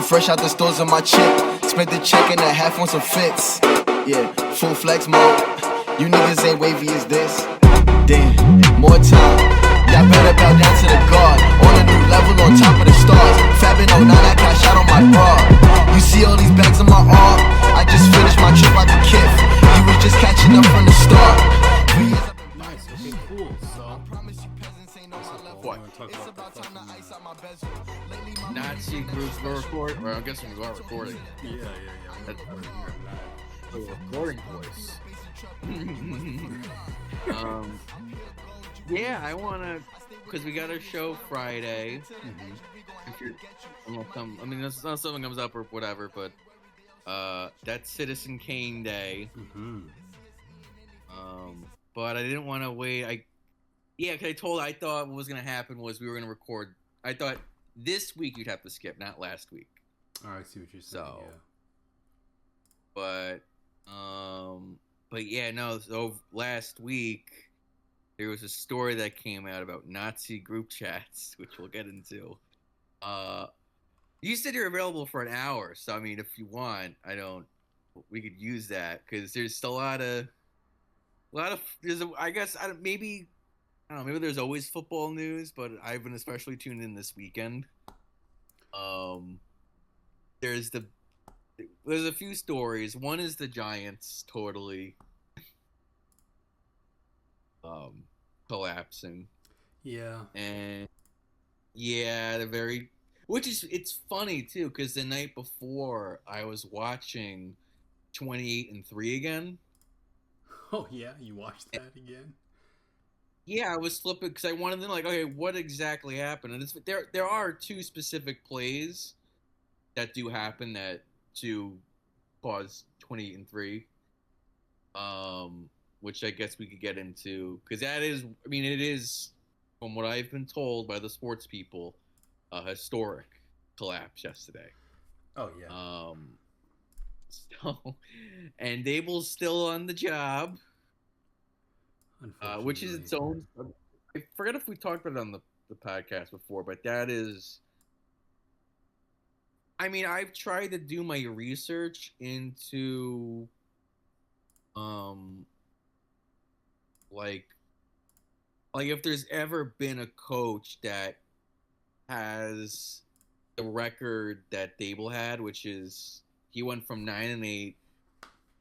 fresh out the stores of my chip. Spent the check and a half on some fits. Yeah, full flex mode. You niggas ain't wavy as this. Damn, more time. Y'all better bow down to the guard. On a new level on top of the stars. Fabbing 09, I cash out on my bra. You see all these bags on my arm? I just finished my trip out the Kif. You was just catching up from the start. Nice, okay, cool. So, What? Nazi groups were recording. Well, I'm guessing we are recording. yeah. That's the recording voice. Yeah, I wanna, cause we got our show Friday. If you're, I mean, that's not something comes up or whatever, but that's Citizen Kane Day. But I didn't want to wait. Cause I thought what was gonna happen was we were gonna record. I thought this week you'd have to skip, not last week. Oh, I see what you're saying. So, yeah. but yeah, no. So last week there was a story that came out about Nazi group chats, which we'll get into. You said you're available for an hour, so I mean, if you want, we could use that because there's a lot of. Maybe there's always football news, but I've been especially tuned in this weekend. There's a few stories. One is the Giants totally collapsing. Yeah. And yeah, it's funny too, because the night before I was watching 28-3 again. Oh yeah, you watched that again? Yeah, I was flipping because I wanted to know, like, okay, what exactly happened? And there are two specific plays that do happen that do cause 28-3, which I guess we could get into because it is, from what I've been told by the sports people, a historic collapse yesterday. Oh yeah. So, and Dable's still on the job. Which is its own. I forget if we talked about it on the podcast before, but that is. I mean, I've tried to do my research into, like if there's ever been a coach that has the record that Dable had, which is he went from 9-8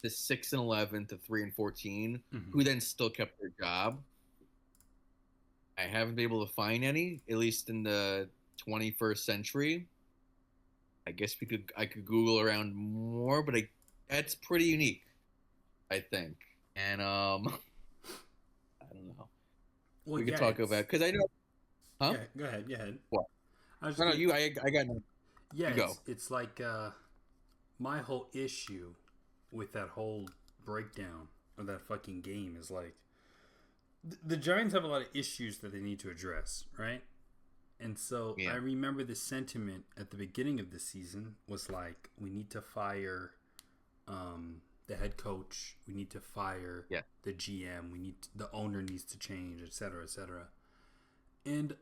to 6-11 to 3-14, who then still kept their job. I haven't been able to find any, at least in the 21st century. I guess I could Google around more, but that's pretty unique, I think. And I don't know. Well, we could talk about because I know. Huh? Yeah, go ahead. What? I was no, I got no. Yeah, you go. It's like my whole issue with that whole breakdown of that fucking game is like the Giants have a lot of issues that they need to address, right? And so I remember the sentiment at the beginning of the season was like, we need to fire the head coach, we need to fire the GM, the owner needs to change, etc., etc. And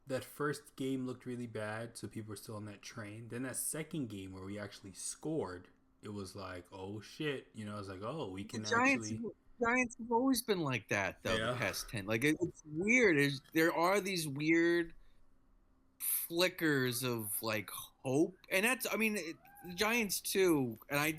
that first game looked really bad, so people were still on that train. Then that second game where we actually scored, it was like, oh shit, you know, I was like, oh, we can actually. Giants have always been like that, though. The past 10, like it's weird. There are these weird flickers of like hope, and that's, I mean, the Giants too. And I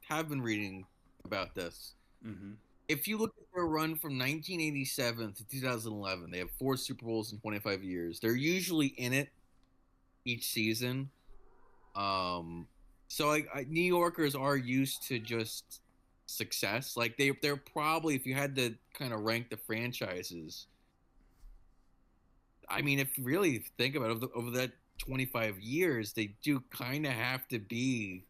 have been reading about this. Mm-hmm. If you look at their run from 1987 to 2011, they have 4 Super Bowls in 25 years. They're usually in it each season. So New Yorkers are used to just success. Like they're probably, if you had to kind of rank the franchises, I mean, if you really think about it, over that 25 years, they do kind of have to be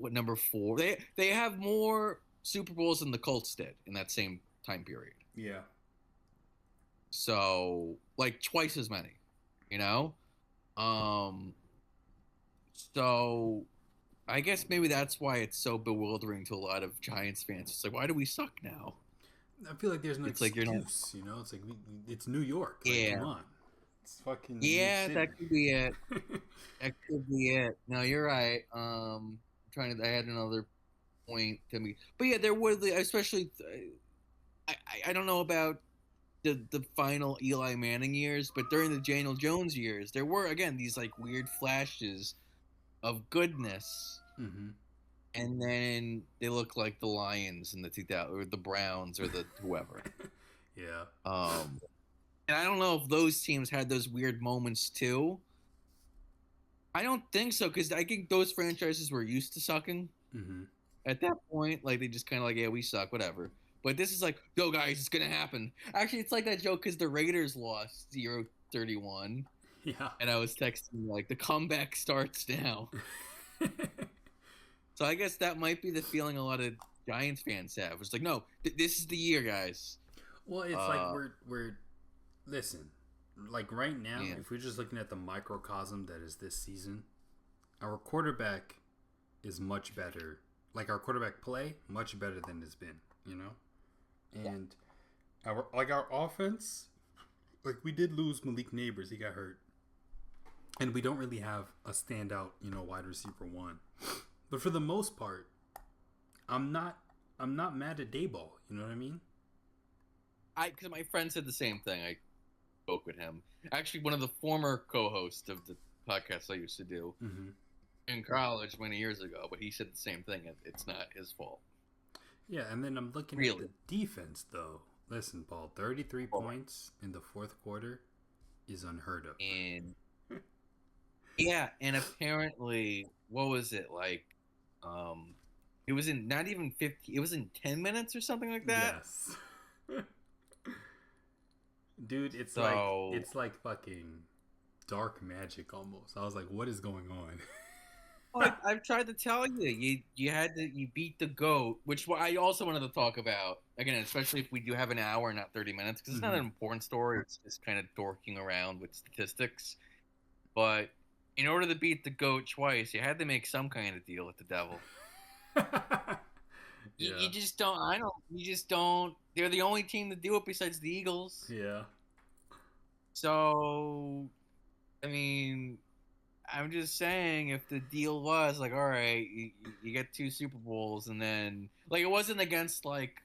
number 4. They have more Super Bowls than the Colts did in that same time period. Yeah. So like twice as many, you know? So I guess maybe that's why it's so bewildering to a lot of Giants fans. It's like, why do we suck now? I feel like there's no excuse, like you know? It's like it's New York. Like, yeah. Come on. It's fucking Yeah, mid-city. that could be it. That could be it. No, you're right. Trying to. I had another point to me, but yeah, there would, especially. I don't know about the final Eli Manning years, but during the Daniel Jones years, there were again these like weird flashes of goodness, Mm-hmm. and then they look like the Lions in the 2000 or the Browns or the whoever. Yeah. And I don't know if those teams had those weird moments too. I don't think so because I think those franchises were used to sucking Mm-hmm. at that point. Like they just kind of like, yeah, we suck, whatever. But this is like, go guys, it's gonna happen. Actually, it's like that joke because the Raiders lost 0-31, Yeah. and I was texting like the comeback starts now. So I guess that might be the feeling a lot of Giants fans have. It's like, no, this is the year, guys. Well, it's like we're listen, like right now, Yeah. if we're just looking at the microcosm that is this season, our quarterback is much better. Like our quarterback play, much better than it's been, you know? And our offense, like we did lose Malik Neighbors, he got hurt. And we don't really have a standout, wide receiver one. But for the most part, I'm not mad at Dayball, you know what I mean? Because my friend said the same thing. I spoke with him. Actually, one of the former co-hosts of the podcast I used to do in college many years ago, but he said the same thing. It's not his fault. Yeah, and then I'm looking at the defense, though. Listen, Paul, 33 points in the fourth quarter is unheard of. And yeah, and apparently, what was it like? It was in not even 50. It was in 10 minutes or something like that. Yes. Dude, it's like fucking dark magic almost. I was like, what is going on? I've tried to tell you, you beat the GOAT, which I also wanted to talk about again, especially if we do have an hour, not 30 minutes, because it's not an important story. It's just kind of dorking around with statistics. But in order to beat the GOAT twice, you had to make some kind of deal with the devil. Yeah. You just don't. You just don't. They're the only team to do it besides the Eagles. Yeah. So, I mean, I'm just saying, if the deal was like, all right, you get 2 Super Bowls, and then like it wasn't against like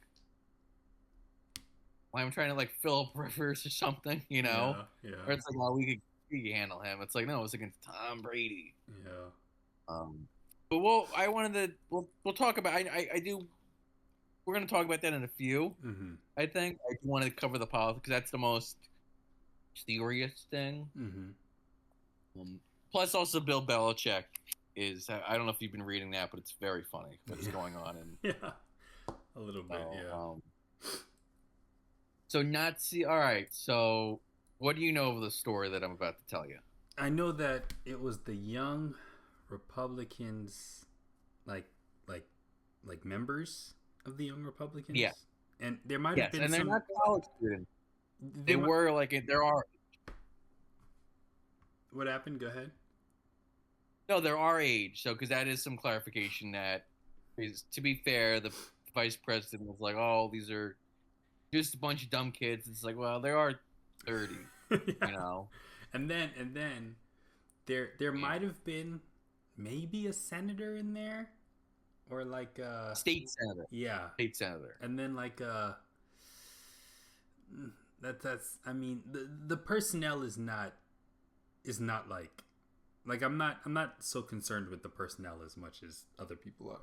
I'm trying to like Philip Rivers or something, you know? Yeah. Or it's like, well, we could handle him. It's like, no, it was against Tom Brady. Yeah. But we'll talk about. I do. We're gonna talk about that in a few. Mm-hmm. I think I do want to cover the politics because that's the most serious thing. Mm-hmm. Plus, also Bill Belichick is. I don't know if you've been reading that, but it's very funny what's going on. And yeah, a little bit. Yeah. So Nazi. All right. So what do you know of the story that I'm about to tell you? I know that it was the young Republicans, like members of the Young Republicans. Yeah. And there might have been and they're some. not college students. They were like there are. What happened? Go ahead. No, they're our age. So because that is some clarification that is. To be fair, the vice president was like, "Oh, these are just a bunch of dumb kids." It's like, well, they are 30, yeah. you know. And then there might have been maybe a senator in there, or like a state senator. Yeah, state senator. And then like that's I mean the personnel is not like I'm not so concerned with the personnel as much as other people are.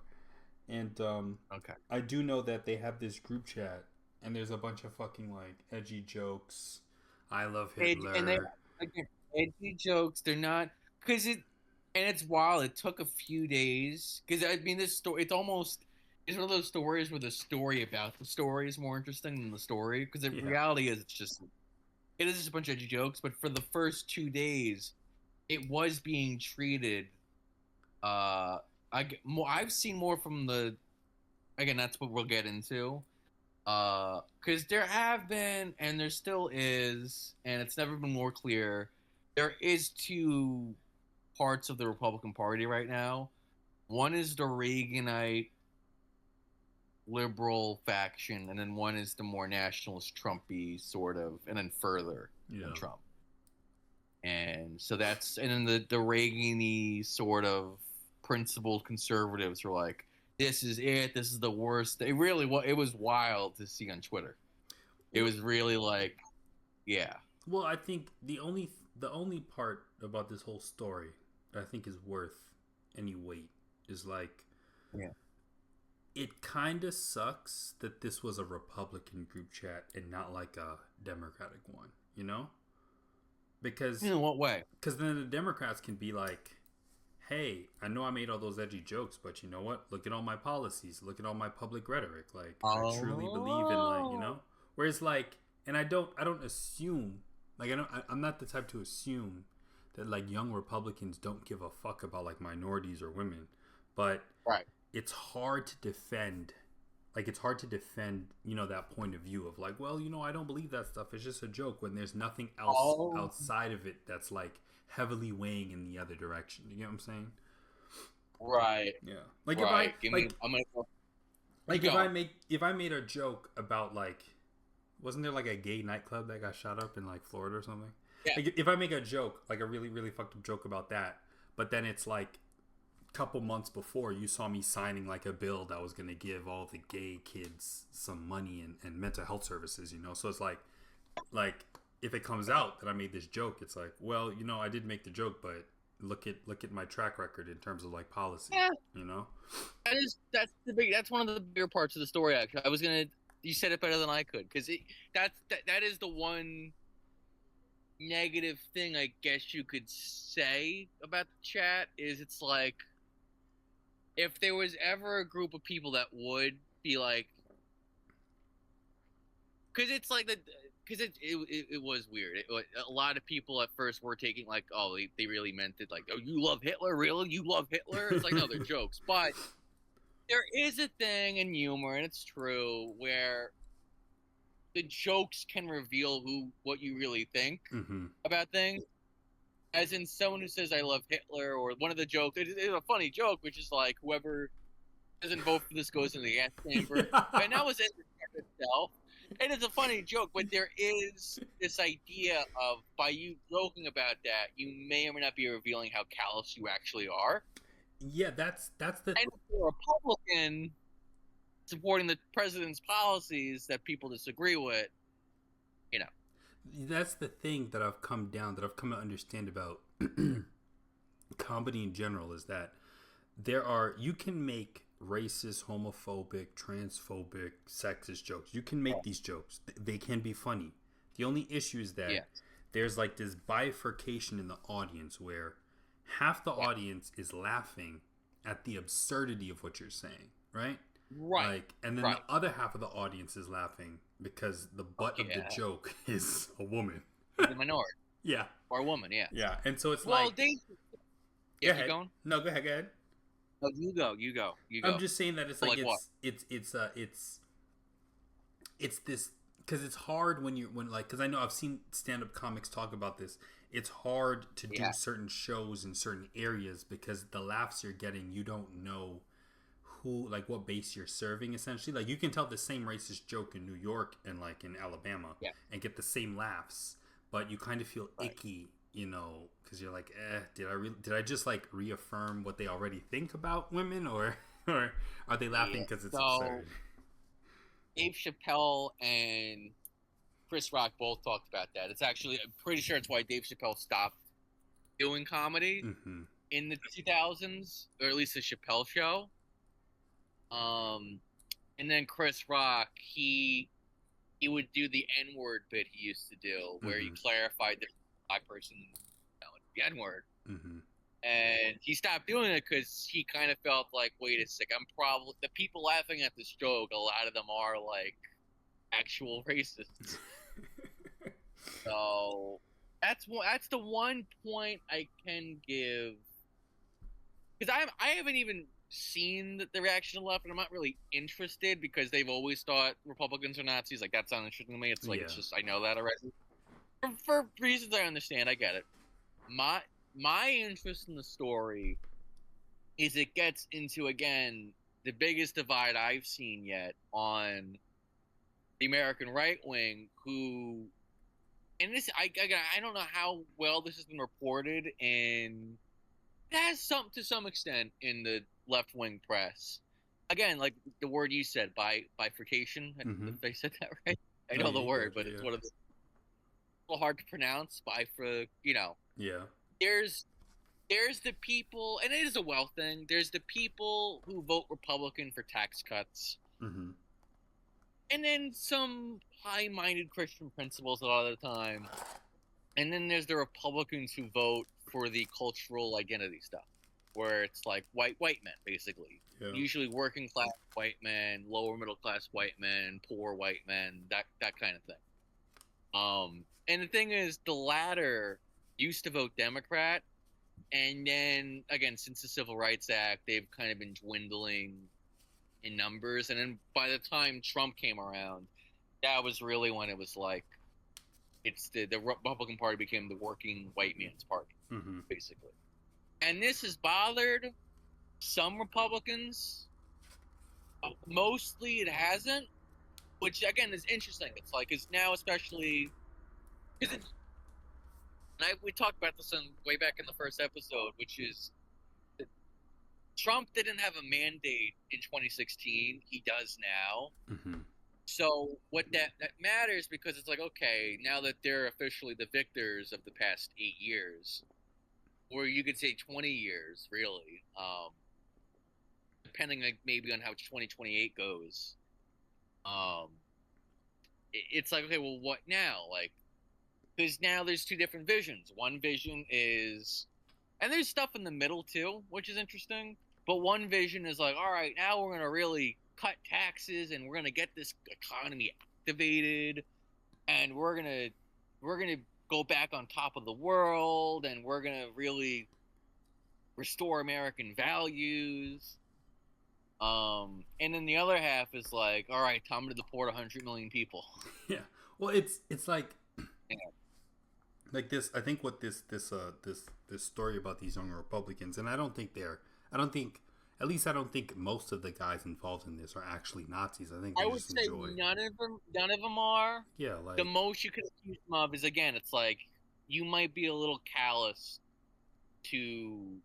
And okay, I do know that they have this group chat, and there's a bunch of fucking like edgy jokes. I love Hitler. And again, edgy jokes. They're not because it, and it's wild. It took a few days because I mean this story. It's one of those stories where the story about the story is more interesting than the story because the reality is it is just a bunch of edgy jokes. But for the first 2 days, it was being treated. I've seen more from the. Again, that's what we'll get into. Because there have been, and there still is, and it's never been more clear. There is 2 parts of the Republican Party right now. One is the Reaganite liberal faction, and then one is the more nationalist Trumpy sort of, and then further than Trump. And so and then the Reagan-y sort of principled conservatives were like, this is it. This is the worst. It was wild to see on Twitter. It was really like, yeah. Well, I think the only part about this whole story that I think is worth any weight is like, Yeah. it kind of sucks that this was a Republican group chat and not like a Democratic one, you know? Because In what way? Because then the Democrats can be like, hey, I know I made all those edgy jokes, but you know what? Look at all my policies. Look at all my public rhetoric. Like, I truly believe in, like, you know? Whereas, like, and I don't assume, like, I'm not the type to assume that, like, young Republicans don't give a fuck about, like, minorities or women. But Right. it's hard to defend. Like, it's hard to defend, you know, that point of view of like, well, you know, I don't believe that stuff. It's just a joke when there's nothing else outside of it that's like heavily weighing in the other direction. You get what I'm saying? Right. Yeah. Like right. if I made a joke about like, wasn't there like a gay nightclub that got shot up in like Florida or something? Yeah. Like if I make a joke, like a really, really fucked up joke about that, but then it's like couple months before you saw me signing like a bill that was going to give all the gay kids some money and mental health services, you know? So it's like if it comes out that I made this joke, it's like, well, you know, I did make the joke, but look at my track record in terms of like policy, you know? That's one of the bigger parts of the story. Actually, you said it better than I could, because that is the one negative thing I guess you could say about the chat is it's like, if there was ever a group of people that would be like, because it's like because it was weird. A lot of people at first were taking like, oh, they really meant it. Like, oh, you love Hitler, really? You love Hitler? It's like, no, they're jokes. But there is a thing in humor, and it's true, where the jokes can reveal what you really think about things. As in someone who says I love Hitler, or one of the jokes, it's a funny joke, which is like, whoever doesn't vote for this goes in the gas chamber. And that was in itself. And it's a funny joke, but there is this idea of, by you joking about that, you may or may not be revealing how callous you actually are. Yeah, that's the... And for a Republican supporting the president's policies that people disagree with, you know. That's the thing that I've come to understand about comedy in general, is that you can make racist, homophobic, transphobic, sexist jokes. You can make these jokes. They can be funny. The only issue is that there's like this bifurcation in the audience where half the audience is laughing at the absurdity of what you're saying, right? Right. Like, and then the other half of the audience is laughing because the butt of the joke is a woman. The minority. Yeah. Or a woman, yeah. Yeah. And so it's well, like... Go ahead. Going? No, go ahead. No, you go. I'm just saying that it's like it's this, because it's hard when because I know I've seen stand-up comics talk about this. It's hard to do certain shows in certain areas because the laughs you're getting, you don't know who, like, what base you're serving, essentially. Like, you can tell the same racist joke in New York and like in Alabama and get the same laughs, but you kind of feel icky, you know, because you're like, did I just like reaffirm what they already think about women, or are they laughing because it's absurd? Dave Chappelle and Chris Rock both talked about that. It's actually, I'm pretty sure it's why Dave Chappelle stopped doing comedy in the 2000s, or at least the Chappelle Show. And then Chris Rock, he would do the N-word bit he used to do, where he clarified that black person, the N-word. And he stopped doing it because he kind of felt like, wait a sec, the people laughing at this joke, a lot of them are like actual racists. So that's the one point I can give, because I haven't even seen the reaction to the left, and I'm not really interested because they've always thought Republicans are Nazis. Like, that's not interesting to me. It's like, it's just, I know that already. For reasons I understand, I get it. My interest in the story is it gets into, again, the biggest divide I've seen yet on the American right wing, who and this I don't know how well this has been reported, and it has to some extent in the left wing press. Again, like the word you said, bifurcation. Mm-hmm. If I said that right, I No, know the you word, gotcha, but it's yeah. one of the a little hard to pronounce. Yeah. There's the people, and it is a wealth thing. There's the people who vote Republican for tax cuts, Mm-hmm. and then some high-minded Christian principles a lot of the time. And then there's the Republicans who vote for the cultural identity stuff, where it's like white men, basically. Yeah. Usually working class white men, lower middle class white men, poor white men, that kind of thing. And the thing is, the latter used to vote Democrat, and then again, since the Civil Rights Act, they've kind of been dwindling in numbers. And then by the time Trump came around, that was really when it was like it's the Republican Party became the working white man's party, Mm-hmm. basically. And this has bothered some Republicans. Mostly, it hasn't, which again is interesting. It's like it's now especially. We talked about this way back in the first episode, which is Trump didn't have a mandate in 2016. He does now. Mm-hmm. So what that matters, because it's like, okay, now that they're officially the victors of the past 8 years, or you could say 20 years, really, depending like maybe on how 2028 goes. It's like, okay, well, what now? Like, because now there's two different visions. One vision is, and there's stuff in the middle too, which is interesting. But one vision is like, all right, now we're gonna really cut taxes and we're gonna get this economy activated, and we're gonna go back on top of the world, and we're gonna really restore American values. And then the other half is like, all right, time to deport 100 million people. Yeah. Well, it's like Yeah. like this. I think what this story about these young Republicans, and I don't think at least I don't think most of the guys involved in this are actually Nazis. I think they I would just say enjoy. none of them are. Yeah, like The most you could accuse them of is, again, it's like you might be a little callous to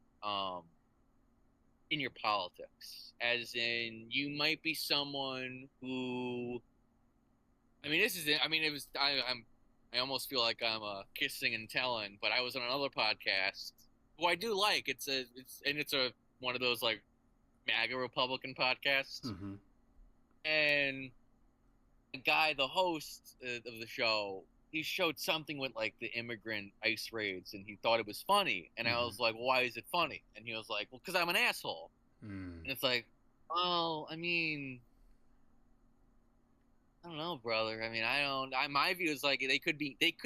in your politics, as in you might be someone who, I mean, this is it. I mean, it was I almost feel like I'm kissing and telling, but I was on another podcast who I do like. It's one of those like MAGA Republican podcasts, mm-hmm. and the guy, the host of the show, he showed something with like the immigrant ICE raids, and he thought it was funny. And I was like, well, why is it funny? And he was like, well, because I'm an asshole. And it's like, well, I mean, I don't know, brother. I mean, my view is like they could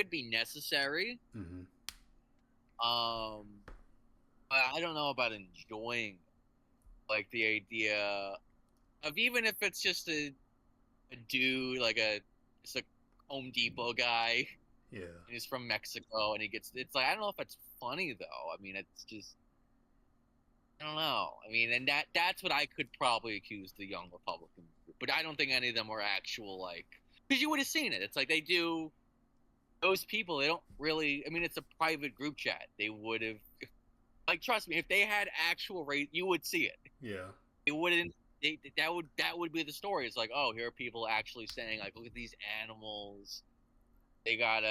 be necessary. Mm-hmm. But I don't know about enjoying, like, the idea of, even if it's just a dude, like just a Home Depot guy. Yeah. And he's from Mexico, and it's like, I don't know if it's funny though. I mean, it's just, I don't know. I mean, and that's what I could probably accuse the young Republicans, but I don't think any of them are actual, like, because you would have seen it. It's like they do. Those people, they don't really. I mean, it's a private group chat. They would have, like, trust me, if they had actual race, you would see it. Yeah. It wouldn't. That would be the story. It's like, oh, here are people actually saying, like, look at these animals. They got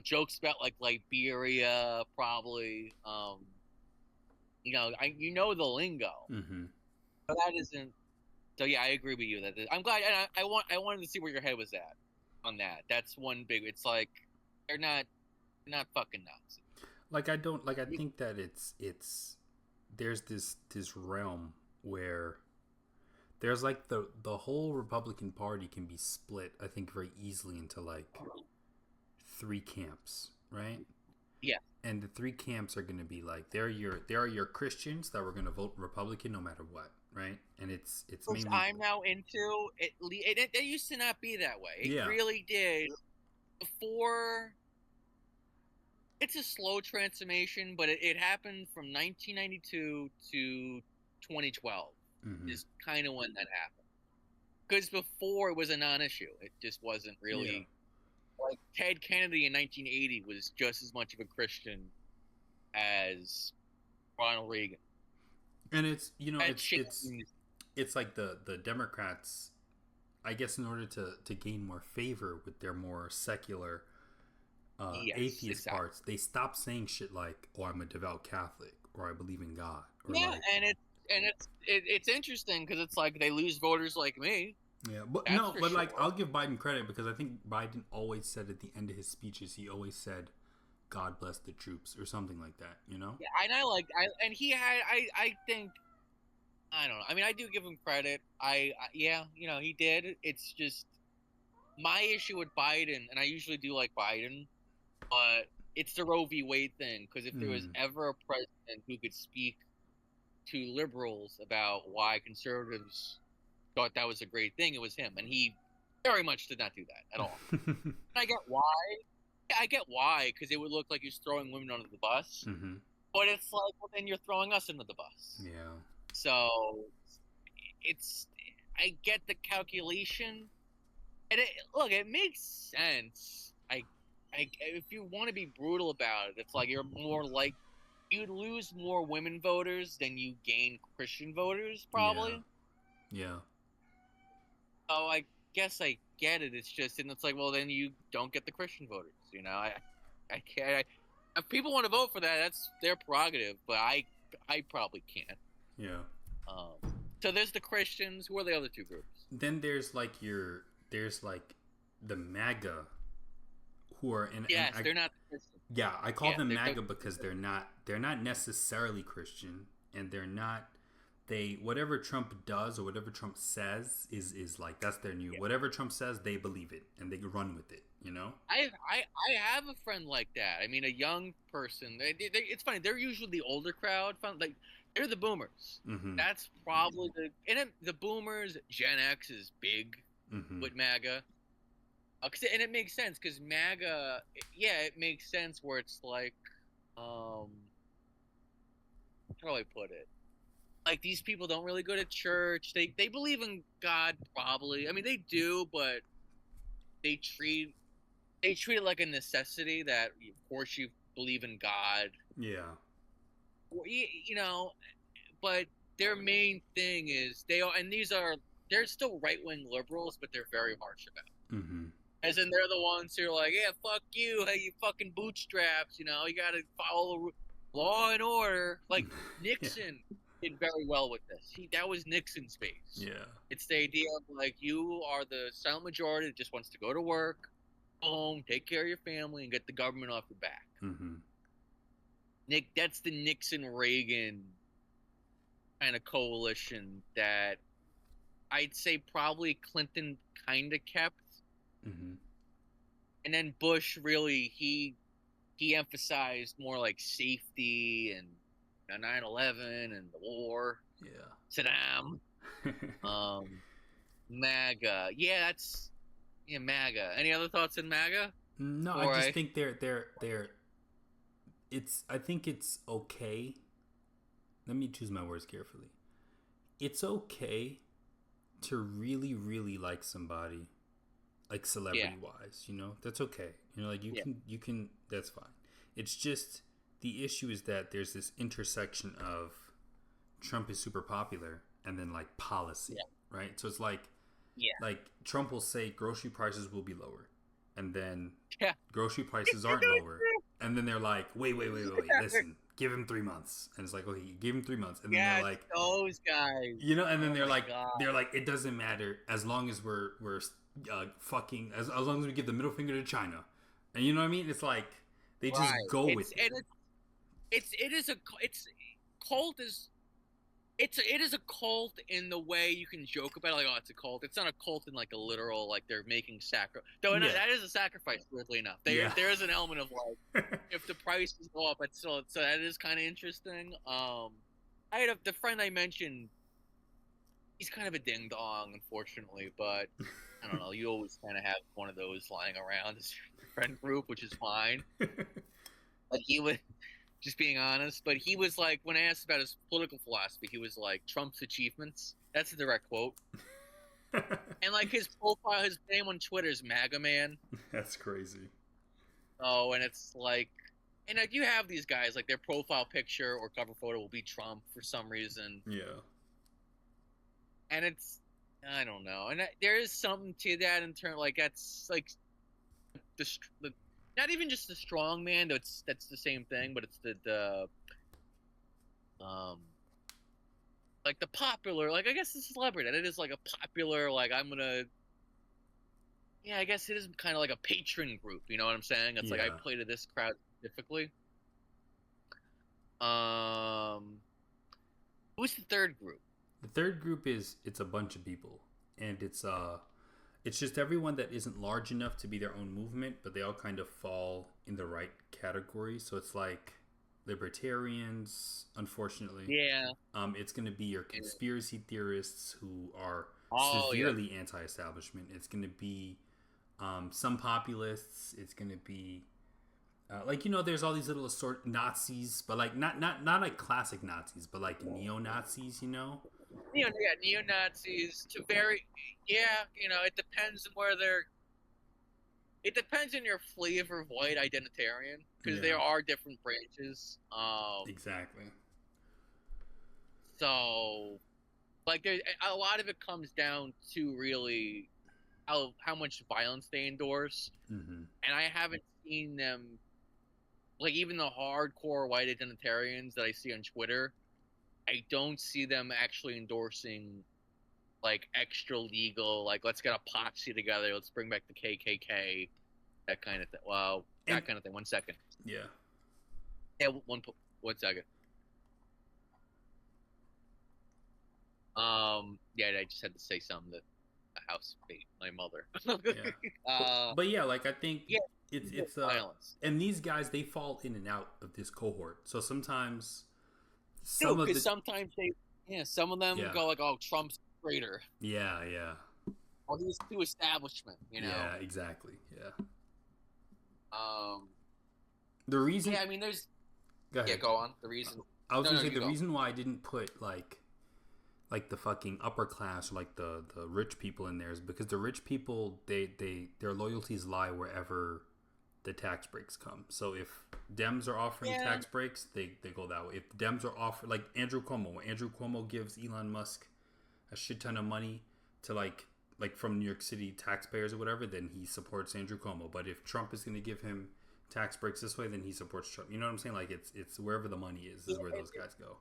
jokes about like Liberia, probably. The lingo, Mm-hmm. but that isn't. So yeah, I agree with you that I'm glad. And I wanted to see where your head was at on that. That's one big. It's like they're not fucking nuts. Like I think that it's there's this realm where there's like the whole Republican Party can be split, I think, very easily into like 3 camps, right? Yeah. And the 3 camps are going to be like there are your Christians that were going to vote Republican no matter what, right? And it's Which mainly I'm now into. It used to not be that way. It really did. Before, it's a slow transformation, but it happened from 1992 to 2012. mm-hmm. Is kind of when that happened. Because before it was a non-issue. It just wasn't really like Ted Kennedy in 1980 was just as much of a Christian as Ronald Reagan. And it's That it's like the Democrats, I guess, in order to gain more favor with their more secular yes, atheist exactly. parts, they stop saying shit like, "Oh, I'm a devout Catholic," or "I believe in God," or Yeah, like, and it's interesting because it's like they lose voters like me. yeah, but That's no, for but sure. like I'll give Biden credit because I think Biden always said at the end of his speeches, he always said, "God bless the troops" or something like that. Yeah, and and he had I think I don't know. I mean, I do give him credit. Yeah, he did. It's just my issue with Biden, and I usually do like Biden, but it's the Roe v. Wade thing. Because if there was ever a president who could speak to liberals about why conservatives thought that was a great thing, it was him, and he very much did not do that at all. And I get why. Yeah, I get why, because it would look like he's throwing women under the bus. Mm-hmm. But it's like, well, then you're throwing us under the bus. Yeah. So I get the calculation, and look, it makes sense. If you want to be brutal about it, it's like you'd lose more women voters than you gain Christian voters, probably. Yeah. So I guess I get it. It's just, and it's like, well, then you don't get the Christian voters. I can't. If people want to vote for that, that's their prerogative. But I probably can't. Yeah. So there's the Christians. Who are the other two groups? Then there's like the MAGA, who are in. Yes, they're not Christian. Yeah, I call them MAGA because they're not necessarily Christian, and they're not. Whatever Trump does or whatever Trump says is like that's their new. Whatever Trump says, they believe it and they run with it. I have a friend like that. I mean, a young person. It's funny. They're usually the older crowd. Like they're the boomers. Mm-hmm. That's probably the boomers. Gen X is big with MAGA. And it makes sense because MAGA. Yeah, it makes sense where it's like, how do I put it? Like these people don't really go to church. They believe in God probably. I mean, they do, but they treat it like a necessity that of course you believe in God. Yeah. But their main thing is they're still right-wing liberals, but they're very harsh about it. Mm-hmm. As in they're the ones who are like, yeah, fuck you, hey, you fucking bootstraps, you got to follow law and order. Like Nixon did very well with this. That was Nixon's base. Yeah. It's the idea of like you are the silent majority that just wants to go to work, go home, take care of your family, and get the government off your back. Mm-hmm. That's the Nixon-Reagan kind of coalition that I'd say probably Clinton kind of kept. Mm-hmm. And then Bush really, he emphasized more like safety and 9/11 and the war. Yeah. Saddam. MAGA. Yeah, MAGA. Any other thoughts on MAGA? No, I just think they're I think it's okay. Let me choose my words carefully. It's okay to really, really like somebody, like celebrity wise, that's okay. Like you can, that's fine. It's just, the issue is that there's this intersection of Trump is super popular and then like policy, right? So it's like Trump will say grocery prices will be lower, and then grocery prices aren't lower, and then they're like, wait, listen, give him 3 months, and it's like, okay, you give him 3 months, and then they're like, those guys, and then they're like, it doesn't matter as long as we're fucking as long as we give the middle finger to China, and you know what I mean? It's like they just go with it. It is a cult in the way you can joke about it, like, oh, it's a cult. It's not a cult in like a literal, like they're making sacrifice. Though that is a sacrifice, weirdly enough. There is an element of like, if the prices go up, it's still, so that is kind of interesting. I had the friend I mentioned. He's kind of a ding dong, unfortunately, but I don't know. You always kind of have one of those lying around as your friend group, which is fine. But he would. Just being honest, but he was like, when I asked about his political philosophy, he was like, Trump's achievements. That's a direct quote. And like his profile, his name on Twitter is MAGA Man. That's crazy. Oh, and it's like, and like you have these guys like their profile picture or cover photo will be Trump for some reason, Yeah. and it's I don't know, and there is something to that in terms like that's like the not even just the strong man. That's the same thing, but it's the um like the popular, like I guess the celebrity. That it is like a popular, like I'm gonna. Yeah, I guess it is kind of like a patron group. You know what I'm saying? It's like I Yeah. play to this crowd specifically. Um, who's the third group? The third group is it's a bunch of people, and it's just everyone that isn't large enough to be their own movement, but they all kind of fall in the right category. So it's like libertarians, unfortunately. Yeah. It's going to be your conspiracy theorists who are Oh yeah. severely anti-establishment. It's going to be some populists. It's going to be like there's all these little sort Nazis, but like not like classic Nazis, but like neo Nazis. Neo Nazis to very yeah. It depends on where they're. It depends on your flavor of white identitarian because there are different branches. Exactly. So, like, a lot of it comes down to really how much violence they endorse, Mm-hmm. and I haven't seen them like even the hardcore white identitarians that I see on Twitter. I don't see them actually endorsing like extra legal, like let's get a posse together, let's bring back the KKK, that kind of thing. Wow, that kind of thing. 1 second. Yeah. Yeah, 1 second. Yeah, I just had to say something that the house ate my mother. Yeah. But yeah, like I think it's violence. And these guys they fall in and out of this cohort. So sometimes some of them go like, "Oh, Trump's a traitor." Yeah. Or he's too establishment, Yeah, exactly. Yeah. Um. The reason. Yeah, I mean, there's. Go ahead. Yeah, go on. The reason. I was gonna say the reason why I didn't put like the fucking upper class or like the rich people in there is because the rich people their loyalties lie wherever the tax breaks come. So if Dems are offering tax breaks, they go that way. If Dems are offering, like Andrew Cuomo gives Elon Musk a shit ton of money to like from New York City taxpayers or whatever, then he supports Andrew Cuomo. But if Trump is going to give him tax breaks this way, then he supports Trump. You know what I'm saying? Like it's wherever the money is where those guys go.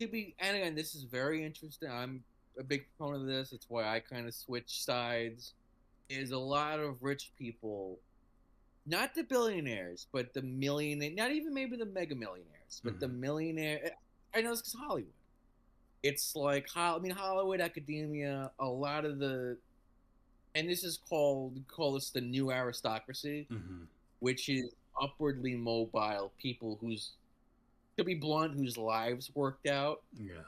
And again, this is very interesting. I'm a big proponent of this. It's why I kind of switch sides. Is a lot of rich people, not the billionaires, but the millionaire, not even maybe the mega millionaires, but the millionaire. I know it's because Hollywood. It's like Hollywood academia. A lot of the, and this is call this the new aristocracy, which is upwardly mobile people whose, to be blunt, whose lives worked out. Yeah.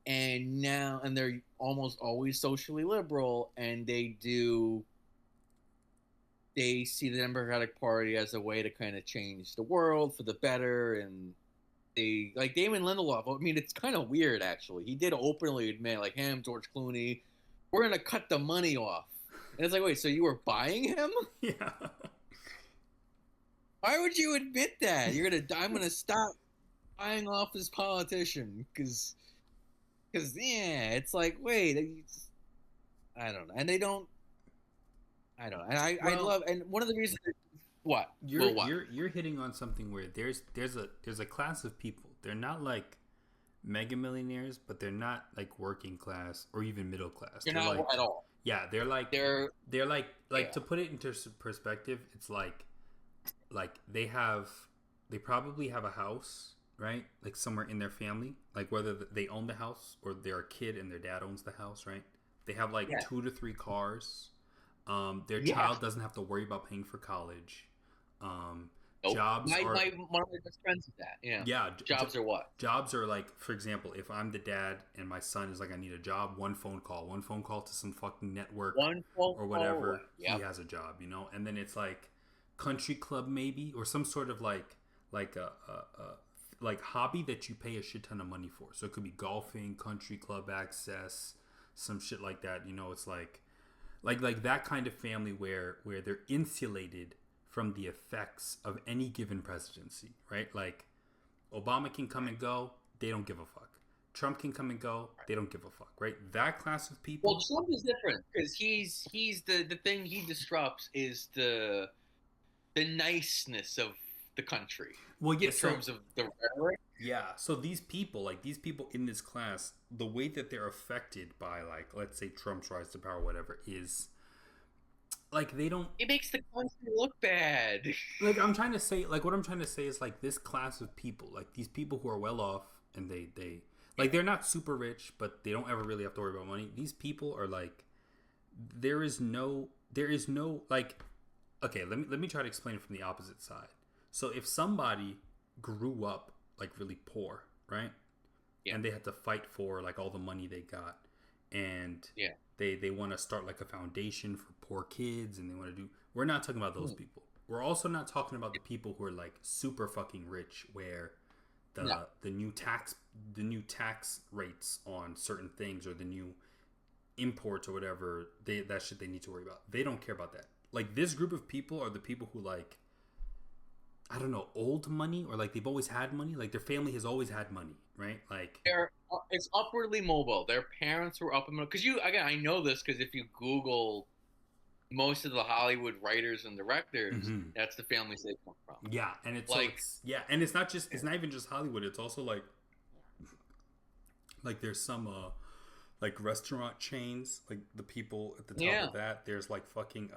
And they're almost always socially liberal, and they see the Democratic Party as a way to kind of change the world for the better, and they like Damon Lindelof. I mean, it's kind of weird actually. He did openly admit, like him, George Clooney, we're gonna cut the money off, and it's like, wait, so you were buying him? Yeah. Why would you admit that? I'm gonna stop buying off this politician because it's like, wait, I don't know, and they don't. I don't know, and I love, and one of the reasons. What you're hitting on something where there's a class of people. They're not like mega millionaires, but they're not like working class or even middle class. They're not like, at all. Yeah, they're like to put it into perspective. It's like they probably have a house, right? Like somewhere in their family, like whether they own the house or they're a kid and their dad owns the house, right? They have like 2 to 3 cars. Their child doesn't have to worry about paying for college. Jobs one of my best friends is that. Yeah. Jobs are what? Jobs are like, for example, if I'm the dad and my son is like, I need a job, one phone call to some fucking network or whatever. Yep. He has a job, and then it's like country club maybe, or some sort of like a like hobby that you pay a shit ton of money for. So it could be golfing, country club access, some shit like that. It's like that kind of family where they're insulated from the effects of any given presidency, right? Like Obama can come and go, they don't give a fuck. Trump can come and go, they don't give a fuck, right? That class of people. Well, Trump is different because he's the thing he disrupts is the niceness of the country. Well, yeah, in terms of the rhetoric. Yeah, so these people in this class, the way that they're affected by, like, let's say Trump's rise to power, whatever, is like they don't. It makes the country look bad. Like what I'm trying to say is like this class of people, like these people who are well off and they like they're not super rich, but they don't ever really have to worry about money. These people are like, there is no like, okay, let me try to explain it from the opposite side. So if somebody grew up like really poor, right? Yeah. And they had to fight for like all the money they got, and they want to start like a foundation for poor kids, and they want to do. We're not talking about those people. We're also not talking about the people who are like super fucking rich, where the new tax rates on certain things or the new imports or whatever, that shit they need to worry about. They don't care about that. Like this group of people are the people who like, I don't know, old money, or like they've always had money. Like their family has always had money, right? Like it's upwardly mobile. Their parents were up and because I know this because if you Google most of the Hollywood writers and directors, that's the families they come from. Yeah, and it's like and it's not even just Hollywood. It's also like there's some like restaurant chains, like the people at the top of that. There's like fucking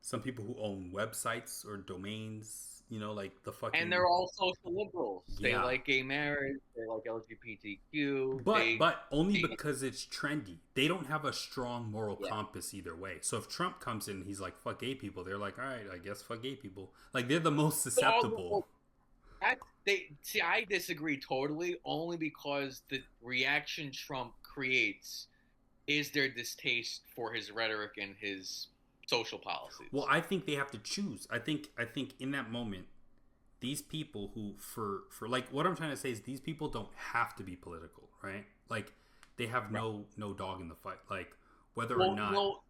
some people who own websites or domains. Like the fucking. And they're all social liberals. They like gay marriage. They like LGBTQ. But only because it's trendy. They don't have a strong moral compass either way. So if Trump comes in and he's like, fuck gay people, they're like, all right, I guess fuck gay people. Like they're the most susceptible. I disagree totally, only because the reaction Trump creates is their distaste for his rhetoric and his social policies. Well, I think they have to choose. I think in that moment, these people who for like what I'm trying to say is these people don't have to be political, right? Like they have no dog in the fight. Like whether or not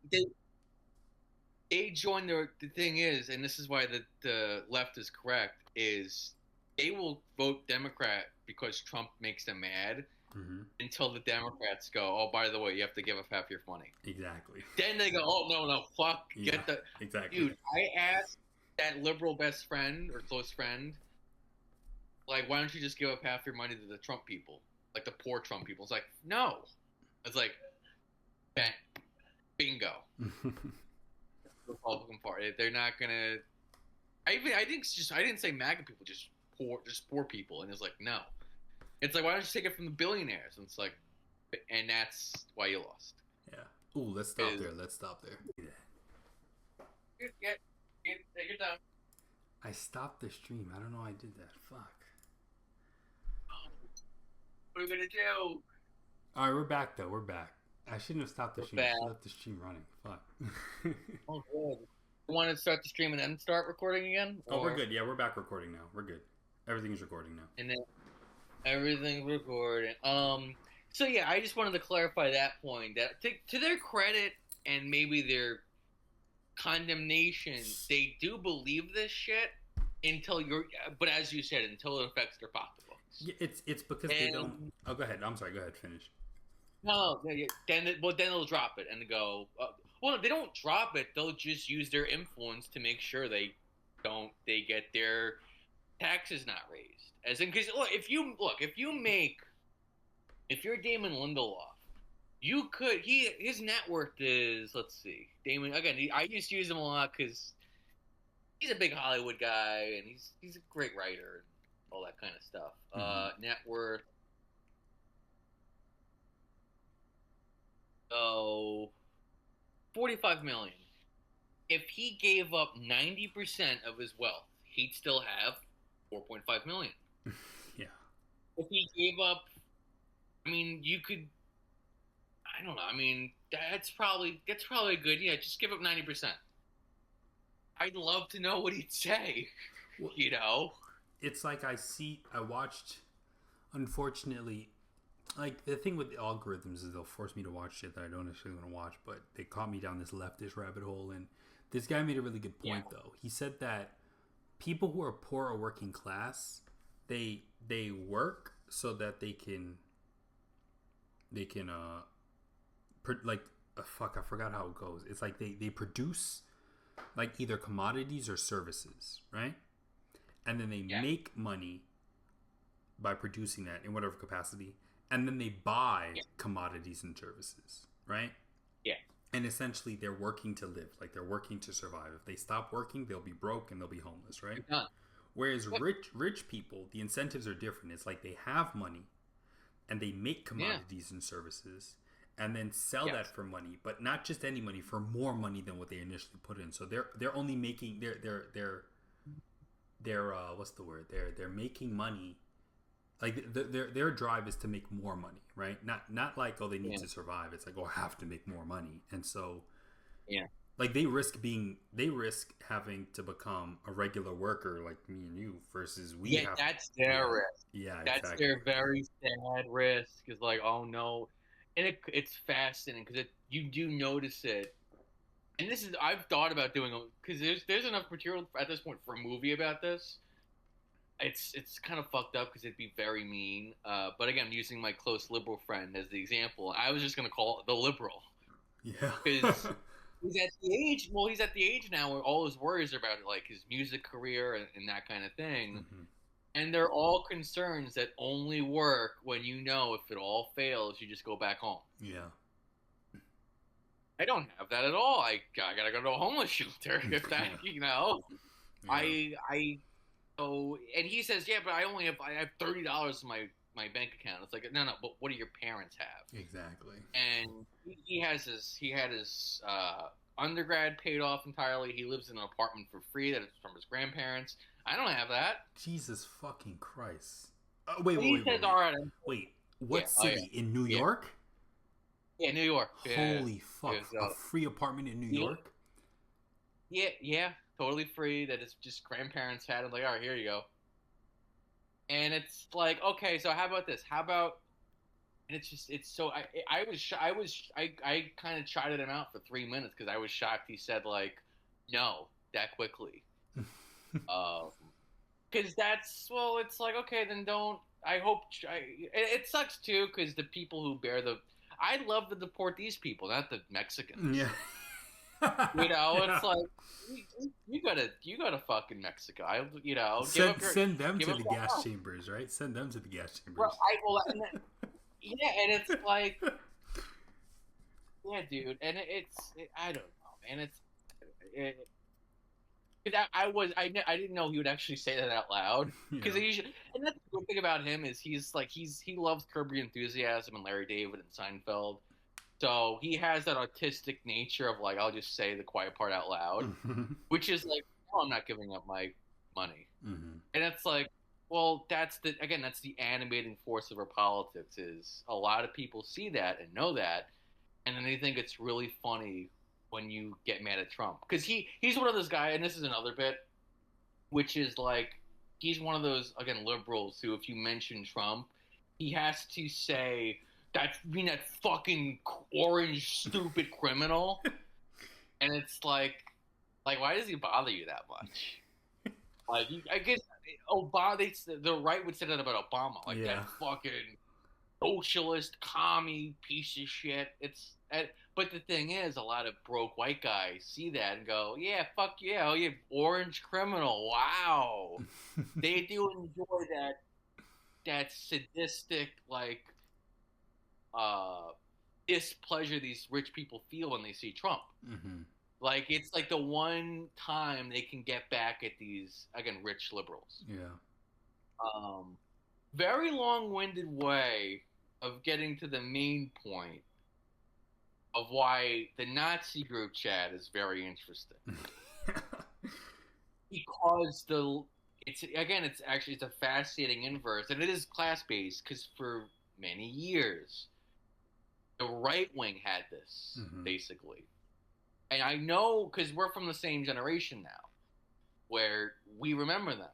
they join the thing is, and this is why the left is correct, is they will vote Democrat because Trump makes them mad. Until the Democrats go, oh, by the way, you have to give up half your money. Exactly. Then they go, oh, no, fuck. Exactly. Dude, I asked that liberal best friend or close friend, like, why don't you just give up half your money to the Trump people? Like, the poor Trump people. It's like, no. It's like, bang. Bingo. Republican Party. They're not going to... I didn't say MAGA people, just poor people. And it's like, no. It's like, why don't you take it from the billionaires? And it's like, and that's why you lost. Yeah. Ooh, let's stop there. You're done. I stopped the stream. I don't know I did that. Fuck. What are we going to do? All right, we're back, though. We're back. I shouldn't have stopped the stream. I should have left the stream running. Fuck. Oh, good. You want to start the stream and then start recording again? Oh, we're good. Yeah, we're back recording now. We're good. Everything's recording now. And then... Everything's recording. So yeah, I just wanted to clarify that point. That to their credit and maybe their condemnation, they do believe this shit but as you said, until it affects their pocketbooks. Yeah, it's because they don't. Oh, go ahead. I'm sorry. Go ahead. Finish. No, then they'll drop it and go. Well, they don't drop it. They'll just use their influence to make sure they get their taxes not raised. As in, because if you're Damon Lindelof, you could his net worth is, let's see, Damon again. I used to use him a lot because he's a big Hollywood guy and he's a great writer and all that kind of stuff. Net worth, so $45 million. If he gave up 90% of his wealth, he'd still have $4.5 million. Yeah. If he gave up, I mean, you could. I don't know. I mean, that's probably good. Yeah, just give up 90%. I'd love to know what he'd say. You know. it's like I watched, unfortunately, like the thing with the algorithms is they'll force me to watch shit that I don't actually want to watch, but they caught me down this leftist rabbit hole. And this guy made a really good point though. He said that people who are poor or working class, they work so that they can fuck, I forgot how it goes. It's like they produce like either commodities or services, right? And then they make money by producing that in whatever capacity, and then they buy commodities and services, right? Yeah. And essentially they're working to live, like they're working to survive. If they stop working, they'll be broke and they'll be homeless, right? Whereas rich people, the incentives are different. It's like they have money and they make commodities and services and then sell that for money, but not just any money, for more money than what they initially put in. So they're only making they're what's the word? They're making money. Like their drive is to make more money, right? Not like, oh, they need to survive. It's like, oh, I have to make more money. And so like they risk having to become a regular worker like me and you versus we have. That's their risk. Yeah, that's exactly. their very sad risk. Is like, oh no, and it's fascinating because you do notice it. And this is, I've thought about doing, because there's enough material at this point for a movie about this. It's kind of fucked up because it'd be very mean. But again, I'm using my close liberal friend as the example. I was just gonna call it the liberal. Yeah. Because he's at the age. Well, he's at the age now where all his worries are about like his music career and that kind of thing. Mm-hmm. And they're all concerns that only work when you know if it all fails, you just go back home. Yeah. I don't have that at all. I gotta go to a homeless shelter if that, you know. Yeah. So, and he says, yeah, but I have $30 in my bank account. It's like, no, but what do your parents have? Exactly. And he had his undergrad paid off entirely. He lives in an apartment for free that is from his grandparents. I don't have that. Jesus fucking Christ. Wait. All right. Wait, what city? In New York? Yeah, New York. Holy fuck. A free apartment in New York? Yeah. Totally free. That is just grandparents had. I'm like, all right, here you go. And it's like, okay, so how about this? How about? And it's so I kind of chided him out for 3 minutes because I was shocked. He said like, no, that quickly. Because it's like, okay, then don't. I hope it sucks too because the people who bear the. I'd love to deport these people, not the Mexicans. Yeah. You know, it's like you gotta fucking Mexico. Send them to the gas chambers, right? Send them to the gas chambers. And it's like, yeah, dude, and I don't know, man. I didn't know he would actually say that out loud because and that's the good thing about him is he loves Curb Your Enthusiasm and Larry David and Seinfeld. So he has that autistic nature of like, I'll just say the quiet part out loud, which is like, no, I'm not giving up my money. Mm-hmm. And it's like, well, that's the animating force of our politics is a lot of people see that and know that. And then they think it's really funny when you get mad at Trump. Because he's one of those guys, and this is another bit, which is like, he's one of those, again, liberals who if you mention Trump, he has to say, that fucking orange stupid criminal, and it's like why does he bother you that much? Like I guess Obama, the right would say that about Obama, like that fucking socialist commie piece of shit. But the thing is, a lot of broke white guys see that and go, yeah, fuck yeah, oh, you orange criminal, wow. They do enjoy that sadistic like. Displeasure these rich people feel when they see Trump. Mm-hmm. Like it's like the one time they can get back at these again rich liberals. Yeah. Very long-winded way of getting to the main point of why the Nazi group chat is very interesting. Because it's a fascinating inverse, and it is class-based because for many years. The right wing had this, basically. And I know, because we're from the same generation now, where we remember them.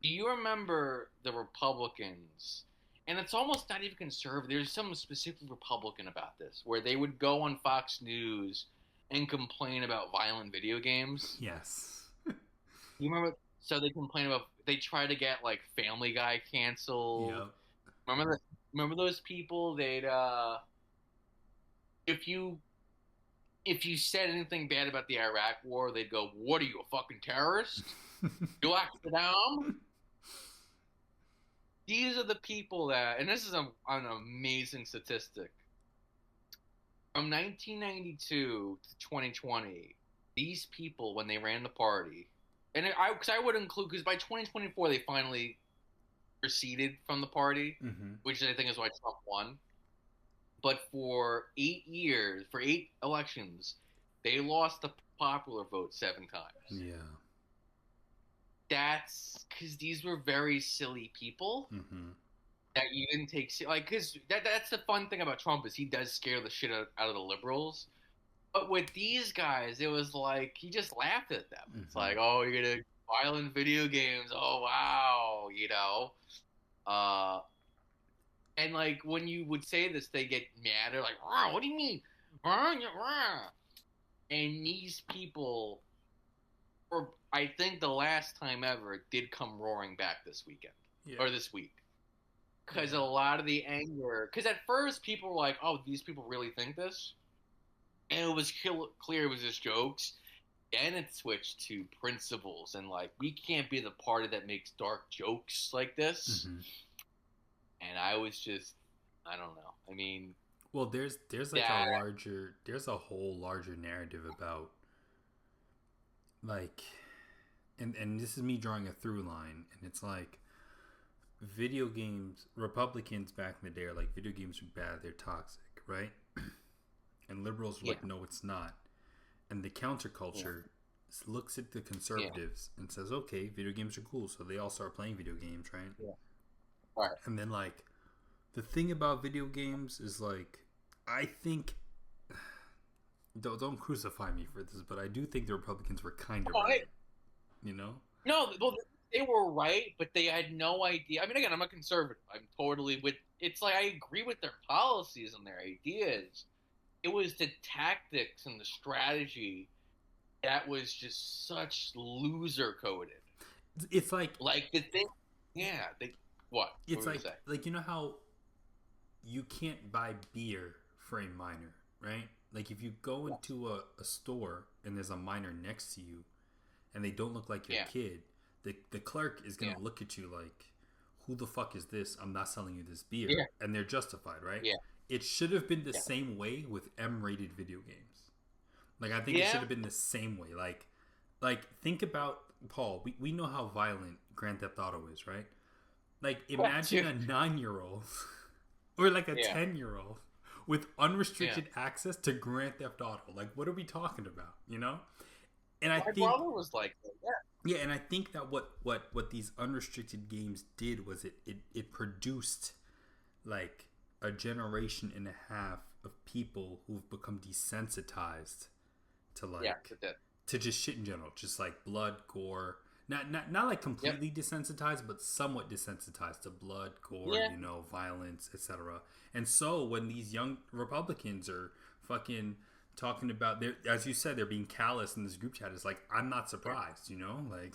Do you remember the Republicans? And it's almost not even conservative. There's some specific Republican about this, where they would go on Fox News and complain about violent video games. Yes. You remember? So they complain about they try to get like Family Guy canceled. Yep. Remember those people? They'd if you said anything bad about the Iraq War, they'd go, "What are you, a fucking terrorist? You lock it down?" These are the people that, and this is an amazing statistic. From 1992 to 2020, these people, when they ran the party, and because I would include, because by 2024 they finally receded from the party, which I think is why Trump won. But for 8 years, for 8 elections, they lost the popular vote 7 times. Yeah. That's because these were very silly people that you didn't take like, because that's the fun thing about Trump is he does scare the shit out of the liberals, but with these guys it was like he just laughed at them. It's like, oh, you're gonna violent video games, oh wow, you know, and like when you would say this they get mad. They're like, oh, what do you mean? And these people, or I think the last time ever, did come roaring back this weekend or this week, because a lot of the anger. Because at first people were like, "Oh, these people really think this," and it was clear it was just jokes. Then it switched to principles and like, we can't be the party that makes dark jokes like this. And I was just, I don't know. I mean, well, there's like there's a whole larger narrative about like. And this is me drawing a through line, and it's like video games, Republicans back in the day are like, video games are bad, they're toxic, right? And liberals are like, no, it's not. And the counterculture looks at the conservatives and says, okay, video games are cool, so they all start playing video games, right? Right. And then like, the thing about video games is like, I think, don't crucify me for this, but I do think the Republicans were kind of right. You know? No, well, they were right, but they had no idea. I mean, again, I'm a conservative. I'm totally with. It's like I agree with their policies and their ideas. It was the tactics and the strategy that was just such loser coded. It's like the thing. Yeah. What? It's like you know how you can't buy beer for a minor, right? Like if you go into a store and there's a minor next to you, and they don't look like your kid, the clerk is going to look at you like, who the fuck is this? I'm not selling you this beer. Yeah. And they're justified, right? Yeah. It should have been the same way with M-rated video games. Like, I think it should have been the same way. Like think about, Paul, we know how violent Grand Theft Auto is, right? Like, imagine a 9-year-old or like a 10-year-old with unrestricted access to Grand Theft Auto. Like, what are we talking about, you know? And My brother was like that. Yeah, and I think that what these unrestricted games did was it produced like a generation and a half of people who've become desensitized to like to just shit in general, just like blood, gore. Not like completely desensitized, but somewhat desensitized to blood, gore, you know, violence, etc. And so when these young Republicans are fucking talking about, as you said, they're being callous in this group chat, it's like, I'm not surprised, you know, like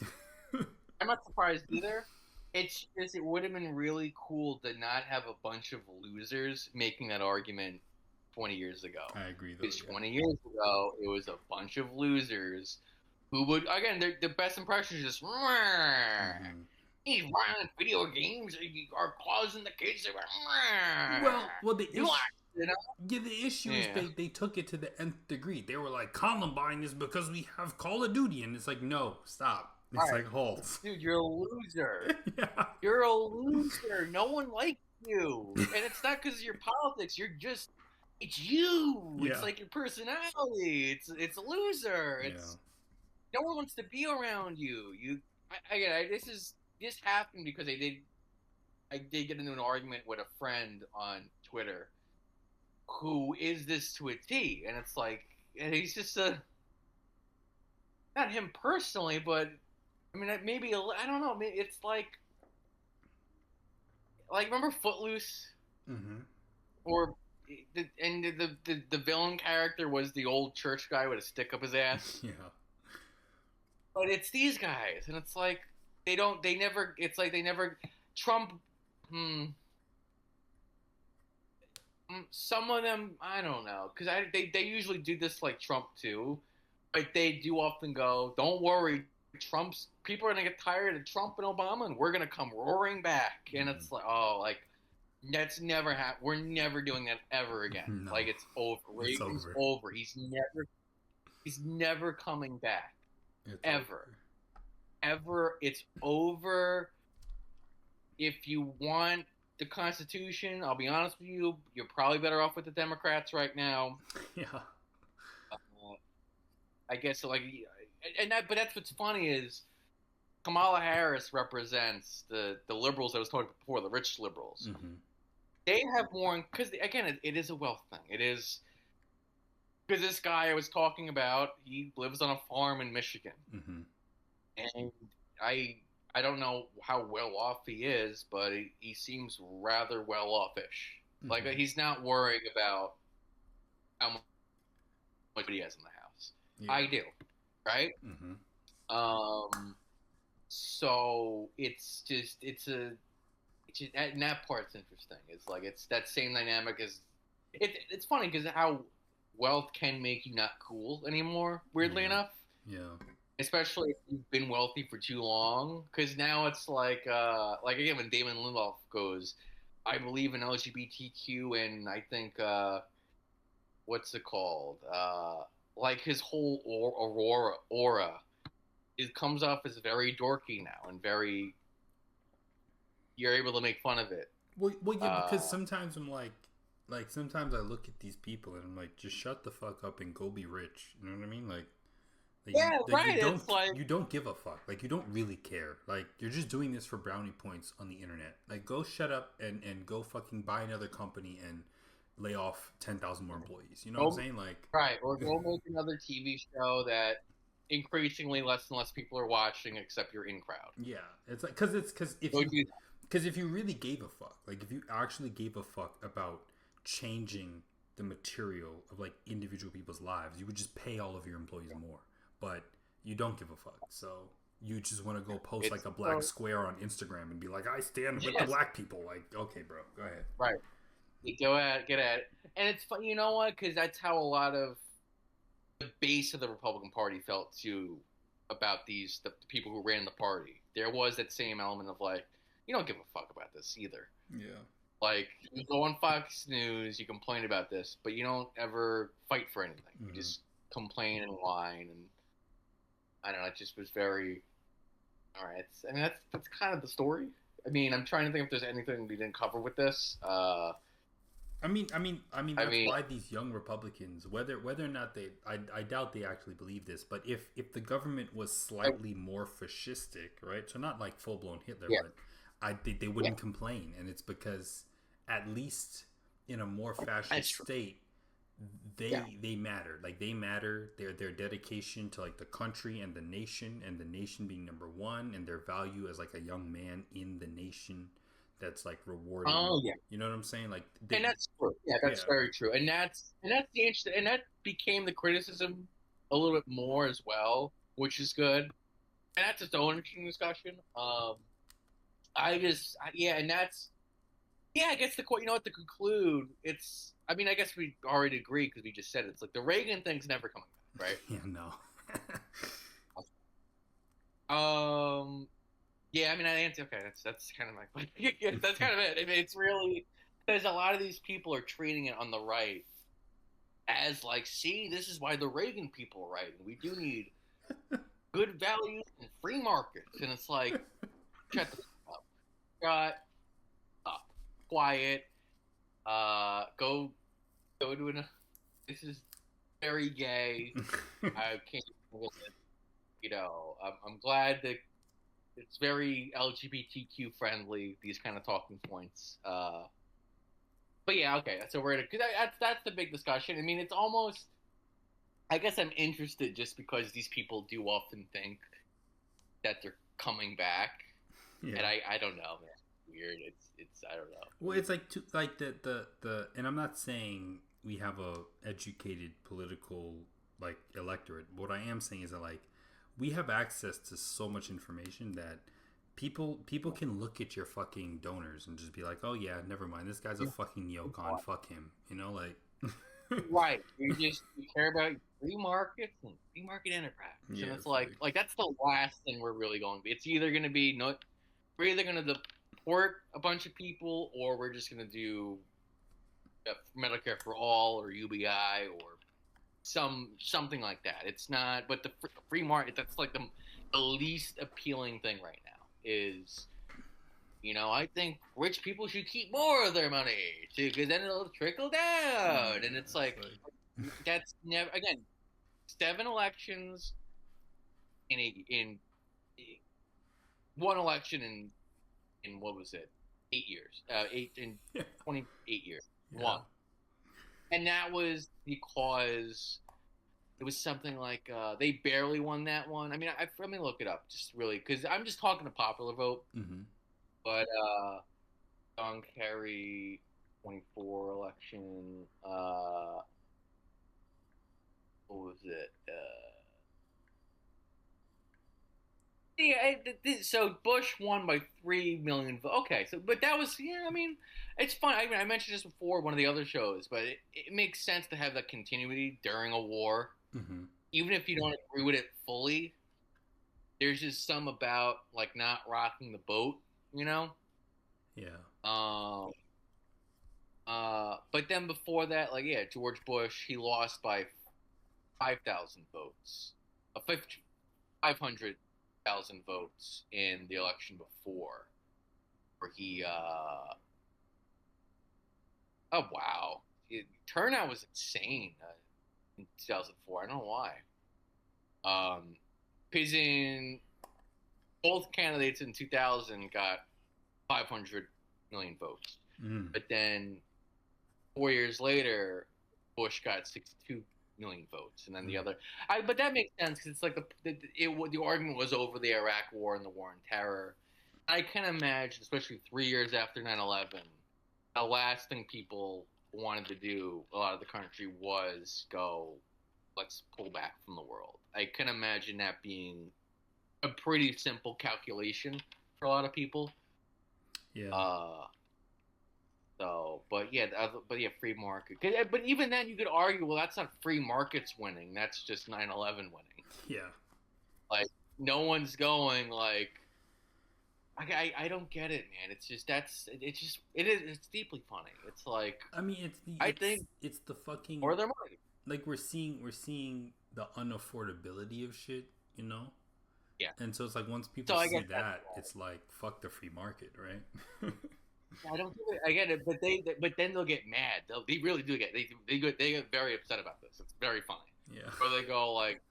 I'm not surprised either. It's just, it would have been really cool to not have a bunch of losers making that argument 20 years ago. I agree, though. Because 20 years ago, it was a bunch of losers who would, again, the best impression is just, these violent video games are causing the kids to well, the issue, you know? Yeah, the issue is they took it to the nth degree. They were like, Columbine is because we have Call of Duty, and it's like, no, stop. It's like, halt. Dude, you're a loser. You're a loser. No one likes you. And it's not because of your politics. It's you. It's like your personality. It's a loser. No one wants to be around you. This happened because I did get into an argument with a friend on Twitter who is this to a T. And it's like, and he's just not him personally, but I mean, maybe, I don't know. Maybe it's like, like remember Footloose, Mm-hmm. or the villain character was the old church guy with a stick up his ass. Yeah. But it's these guys, and it's like they never. It's like they never. Trump. Hmm. Some of them, I don't know, because they usually do this like Trump too, but they do often go, "Don't worry, Trump's people are gonna get tired of Trump and Obama, and we're gonna come roaring back." And it's like, oh, like that's never happened. We're never doing that ever again. No, Like it's over. it's Reagan's over. over. He's never coming back. It's Ever. over. Ever. It's over. If you want the Constitution, I'll be honest with you, you're probably better off with the Democrats right now. Yeah. I guess like, but that's what's funny is Kamala Harris represents the liberals that I was talking about before, the rich liberals. Mm-hmm. They have more because again, it is a wealth thing. It is because this guy I was talking about, he lives on a farm in Michigan, Mm-hmm. and I don't know how well off he is, but he seems rather well offish. Mm-hmm. Like he's not worrying about how much he has in the house. Yeah. I do, right? Mm-hmm. So it's just and that part's interesting. It's like it's that same dynamic as it's funny because how wealth can make you not cool anymore. Weirdly enough. Yeah. Especially if you've been wealthy for too long, because now it's like again when Damon Lindelof goes, I believe in LGBTQ and I think what's it called? Like his whole aura, it comes off as very dorky now and very. You're able to make fun of it. Well, yeah, because sometimes I'm like sometimes I look at these people and I'm like, just shut the fuck up and go be rich. You know what I mean? Like yeah, right. It's like you don't give a fuck. Like you don't really care. Like you're just doing this for brownie points on the internet. Like go shut up and go fucking buy another company and lay off 10,000 more employees. You know what I'm saying? Like right, or go make another TV show that increasingly less and less people are watching, except you're in crowd. Yeah, it's like because if you really gave a fuck, like if you actually gave a fuck about changing the material of like individual people's lives, you would just pay all of your employees more. But you don't give a fuck, so you just want to go post like a black square on Instagram and be like, "I stand with the black people." Like, okay, bro, go ahead. Right, you get at it, and it's fun. You know what? Because that's how a lot of the base of the Republican Party felt too about the people who ran the party. There was that same element of like, you don't give a fuck about this either. Yeah. Like you go on Fox News, you complain about this, but you don't ever fight for anything. Mm-hmm. You just complain and whine and. I don't know. It just was very. All right. I mean, that's kind of the story. I mean, I'm trying to think if there's anything we didn't cover with this. I mean, that's why these young Republicans, whether or not I doubt they actually believe this, but if the government was slightly more fascistic, right? So not like full blown Hitler, but I think they wouldn't complain, and it's because at least in a more fascist state. They matter. Like they matter. Their dedication to like the country and the nation being number one, and their value as like a young man in the nation that's like rewarding. Oh yeah, you know what I'm saying? Like, and that's true. Yeah, that's very true. And that's the interesting, and that became the criticism a little bit more as well, which is good. And that's its own interesting discussion. And that's. Yeah, I guess to conclude, it's. I mean, I guess we already agree because we just said it. It's like the Reagan thing's never coming back, right? Yeah, no. Yeah, I mean, I answer. Okay, that's kind of my. That's kind of it. I mean, it's really because a lot of these people are treating it on the right as like, see, this is why the Reagan people are right, and we do need good values and free markets, and it's like, shut the fuck up, shut up, quiet. Go to this is very gay. I can't with it. You know, I'm glad that it's very LGBTQ friendly. These kind of talking points. But yeah, okay. So we're because that's the big discussion. I mean, it's almost. I guess I'm interested just because these people do often think that they're coming back, and I don't know, man. weird. It's I don't know. Well, it's like the and I'm not saying we have a educated political like electorate. What I am saying is that like we have access to so much information that people can look at your fucking donors and just be like, oh yeah, never mind, this guy's a fucking neocon, fuck him, you know, like. Right. You care about free markets and free market enterprise. Yeah, And it's like that's the last thing we're really going to be. It's either going to be we're either going to deport a bunch of people, or we're just going to do Medicare for all or UBI or something like that. It's not, but the free market, that's like the least appealing thing right now is, I think rich people should keep more of their money too, because then it'll trickle down. And it's like that's never, again, 7 elections in one election in what was it, 8 years, 28 years, one. And that was because it was something like they barely won that one. I mean, let me look it up just really, because I'm just talking the popular vote. Mm-hmm. But John Kerry 24 election, what was it? So Bush won by 3 million votes. Okay, but that was, I mean, it's fun. I mentioned this before one of the other shows, but it makes sense to have that continuity during a war. Mm-hmm. Even if you don't agree with it fully, there's just some about like not rocking the boat, Yeah. But then before that, George Bush, he lost by 5,000 votes, 500,000 votes in the election before, where he, oh wow, turnout was insane in 2004. I don't know why. Because in both candidates in 2000 got 500 million votes. But then 4 years later, Bush got 62 million votes, and then the other. But that makes sense because it's like the argument was over the Iraq War and the War on Terror. I can imagine, especially 3 years after 9/11, the last thing people wanted to do, a lot of the country, was go, let's pull back from the world. I can imagine that being a pretty simple calculation for a lot of people. Yeah. Free market. But even then, you could argue, well, that's not free markets winning. That's just 9/11 winning. Yeah. Like, no one's going like, I don't get it, man. It's just it's deeply funny. It's like, I mean, it's the fucking, or their money. Like we're seeing the unaffordability of shit, Yeah. And so it's like once people see that, it's like fuck the free market, right? I don't do it. I get it, but then they'll get mad. They really do they get very upset about this. It's very funny. Yeah. Or they go like,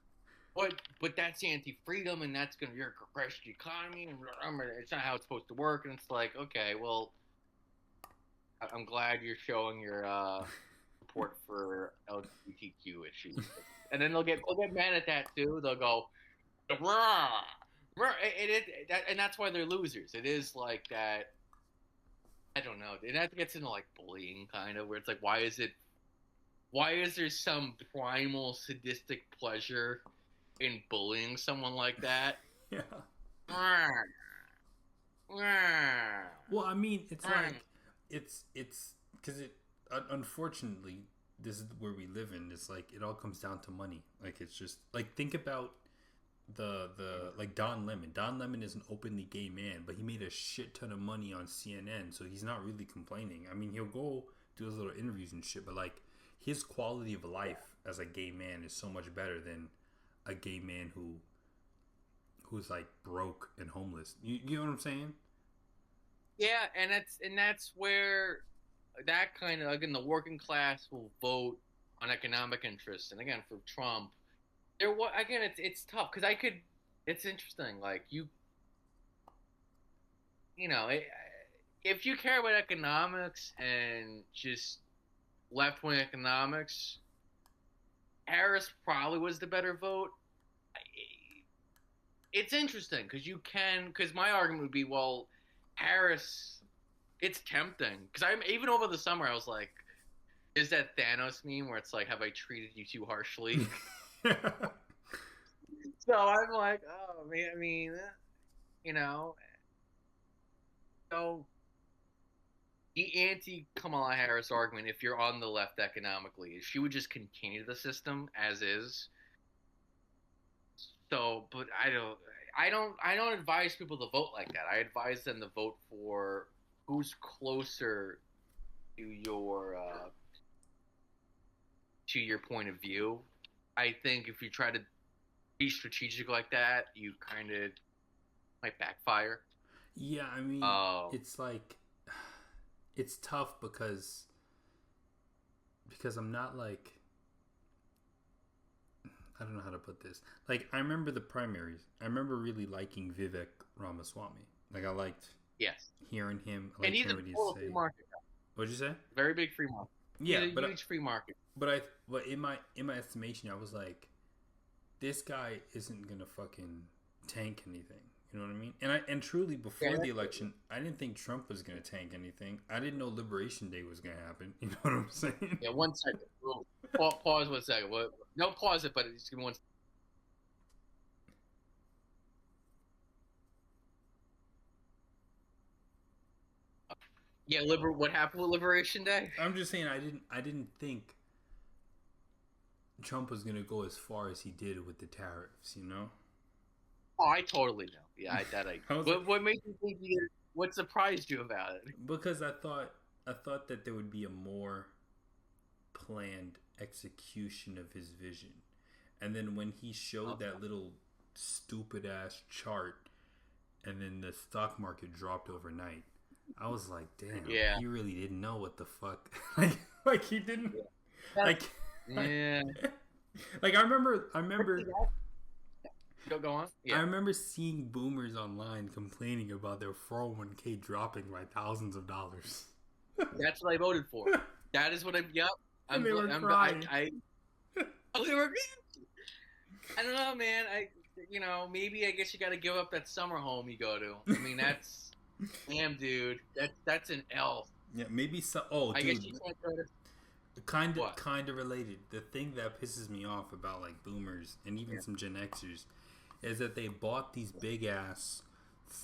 but that's anti-freedom, and that's going to crash the economy, and it's not how it's supposed to work. And it's like, okay, well, I'm glad you're showing your support for LGBTQ issues. And then they'll get mad at that too. They'll go, rah, rah. And that's why they're losers. It is like that. I don't know. And that gets into like bullying, kind of, where it's like, why is there some primal sadistic pleasure in bullying someone like that? Yeah. Well, I mean, it's like it's because unfortunately, this is where we live in. It's like it all comes down to money. Like it's just like, think about the like Don Lemon. Don Lemon is an openly gay man, but he made a shit ton of money on CNN, so he's not really complaining. I mean, he'll go do those little interviews and shit, but like his quality of life as a gay man is so much better than a gay man who's like broke and homeless. You know what I'm saying? Yeah, and that's where that kind of, again, the working class will vote on economic interests. And again, for Trump, it's tough because it's interesting. Like if you care about economics and just left-wing economics, Harris probably was the better vote. It's interesting because my argument would be, well, Harris it's tempting because I'm even over the summer. I was like, "Is that Thanos meme where it's like, have I treated you too harshly?" So I'm like, "Oh man, I mean, you know." So the anti-Kamala Harris argument, if you're on the left economically, is she would just continue the system as is. So, but I don't advise people to vote like that. I advise them to vote for who's closer to your point of view. I think if you try to be strategic like that, you kind of might backfire. Yeah, I mean, Oh, it's like it's tough because I'm not like I don't know how to put this. Like I remember the primaries. I remember really liking Vivek Ramaswamy. Like I liked yes, hearing him. I and liked he's a hearing what he'd total free say. market, What'd you say? very big free market. Yeah, He's a huge free market. but in my estimation, I was like, this guy isn't gonna fucking tank anything. You know what I mean? And truly, before the election, I didn't think Trump was gonna tank anything. I didn't know Liberation Day was gonna happen. You know what I'm saying? Yeah, 1 second. Pause 1 second. What? No, pause it, but just give me one. Yeah, what happened with Liberation Day? I'm just saying I didn't think Trump was gonna go as far as he did with the tariffs. You know? Oh, I totally know. Yeah, I was what made you think what surprised you about it? because I thought that there would be a more planned execution of his vision. And then when he showed that little stupid ass chart and then the stock market dropped overnight, I was like, damn, Yeah. he really didn't know what the fuck. like he didn't like Yeah. like I remember Go on. I Yeah. remember seeing boomers online complaining about their 401k dropping by thousands of dollars. That's what I voted for. That is what I'm. Yep. And they were crying. They were. I don't know, man. Maybe I guess you got to give up that summer home you go to. I mean, that's, damn, dude. That's an L. Yeah, maybe so. Oh, I dude, guess you can't go to. kind of related. The thing that pisses me off about like boomers and even some Gen Xers is that they bought these big ass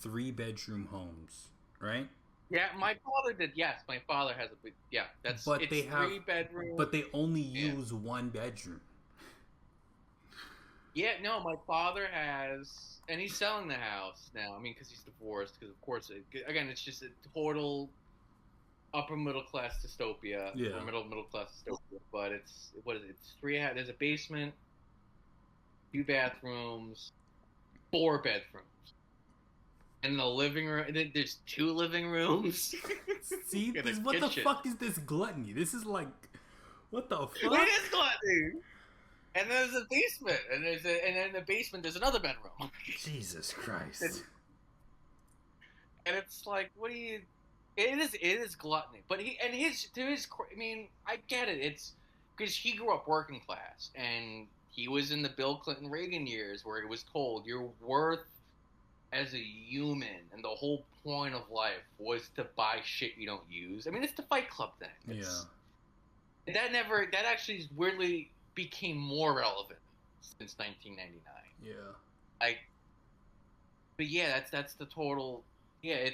3-bedroom homes, right? Yeah, my father did. Yes, my father has a big. Yeah, it's 3 bedroom. But they only use 1 bedroom. Yeah, no, my father has, and he's selling the house now. I mean, because he's divorced. Because of course, again, it's just a total upper middle class dystopia. Yeah. Or middle class dystopia. But it's what is it? It's there's a basement, 2 bathrooms, 4 bedrooms. And the living room, there's 2 living rooms. See, what the fuck is this gluttony? This is like, what the fuck? It is gluttony. And there's a basement, and then in the basement there's another bedroom. Jesus Christ! And it's like, what do you? It is gluttony, but I mean, I get it. It's because he grew up working class, and he was in the Bill Clinton Reagan years where it was told your worth as a human and the whole point of life was to buy shit you don't use. I mean, it's the Fight Club thing. That actually weirdly became more relevant since 1999. Yeah. But yeah, that's the total. Yeah,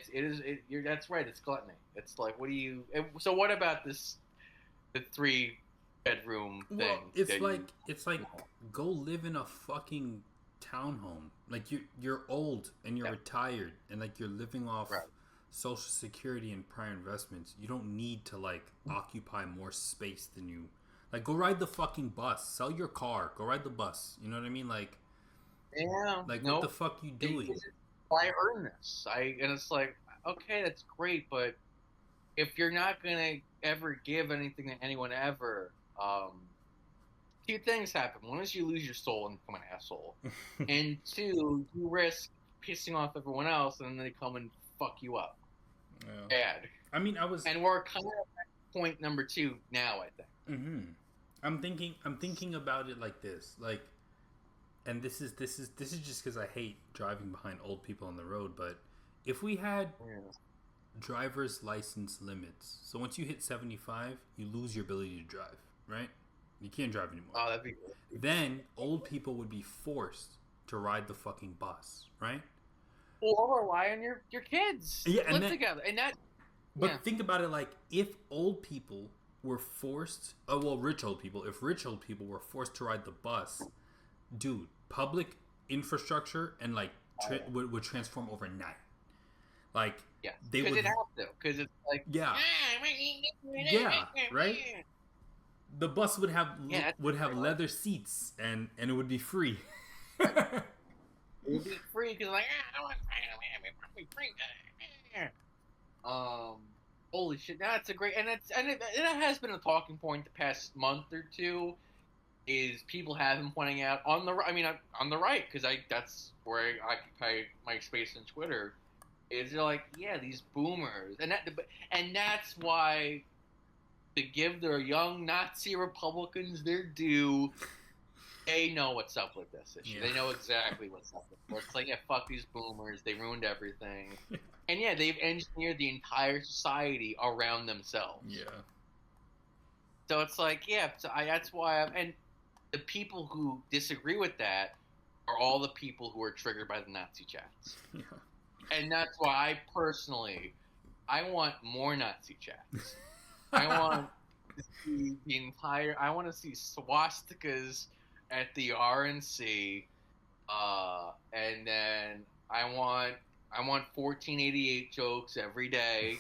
that's right. It's gluttony. It's like, what do you? So what about the 3-bedroom thing? Well, it's like go live in a fucking townhome. Like you're old and you're retired and like you're living off Social Security and prior investments. You don't need to like occupy more space than you. Like, go ride the fucking bus. Sell your car. Go ride the bus. You know what I mean? Like, what the fuck you doing? I earn this. And it's like, okay, that's great, but if you're not gonna ever give anything to anyone ever, 2 things happen. One is you lose your soul and become an asshole, and 2, you risk pissing off everyone else, and then they come and fuck you up. Yeah. Bad. I mean, and we're kind of at point number 2 now, I think. Mm-hmm. I'm thinking about it like this, like, and this is just because I hate driving behind old people on the road. But if we had driver's license limits. So once you hit 75, you lose your ability to drive, right? You can't drive anymore. Oh, that'd be good. Then old people would be forced to ride the fucking bus, right? Or rely on your kids. Yeah, and live together. And that. But Yeah. think about it like if old people were forced, rich old people, if rich old people were forced to ride the bus, dude, public infrastructure and like would transform overnight. Like Yeah, they would because it has to. Because it's like yeah, right. The bus would have leather seats and it would be free. It would be free because like I want free. Holy shit, that's a great and it has been a talking point the past month or two. Is people have been pointing out on the right because that's where I occupy my space on Twitter. Is they're like, yeah, these boomers, and that's why to give their young Nazi Republicans their due, they know what's up with this issue. Yeah. They know exactly what's up with it. It's like, yeah, fuck these boomers, they ruined everything, and yeah, they've engineered the entire society around themselves. Yeah. So it's like, yeah, that's why and the people who disagree with that are all the people who are triggered by the Nazi chats. Yeah. And that's why I want more Nazi chats. I want to see I want to see swastikas at the RNC, and then I want 1488 jokes every day.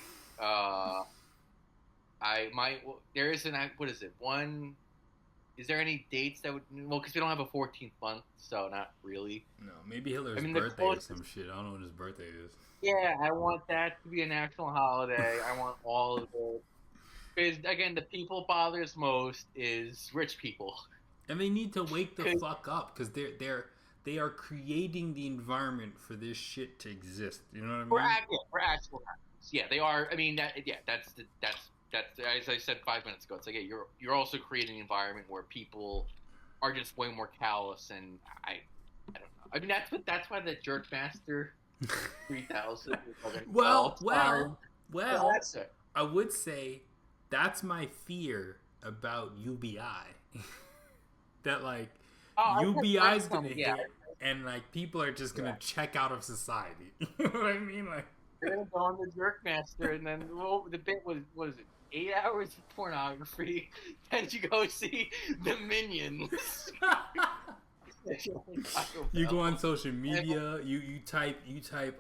Is there any dates that would? Well, because we don't have a 14th month, so not really. No, maybe Hitler's birthday or some shit. I don't know when his birthday is. Yeah, I want that to be a national holiday. I want all of it. Because again, the people bothers most is rich people, and they need to wake the fuck up because they are creating the environment for this shit to exist. You know what I mean? We're actual hackers. Yeah, they are. I mean, that's as I said 5 minutes ago. It's like, yeah, you're also creating an environment where people are just way more callous, and I don't know. I mean, that's why the Jerkmaster 3000. Well, that's it. I would say that's my fear about UBI. That like UBI is gonna hit, and like people are just gonna check out of society. You know what I mean? Like they're gonna go on the Jerkmaster, and then the bit was what is it? 8 hours of pornography, then you go see the Minions. You go on social media, you type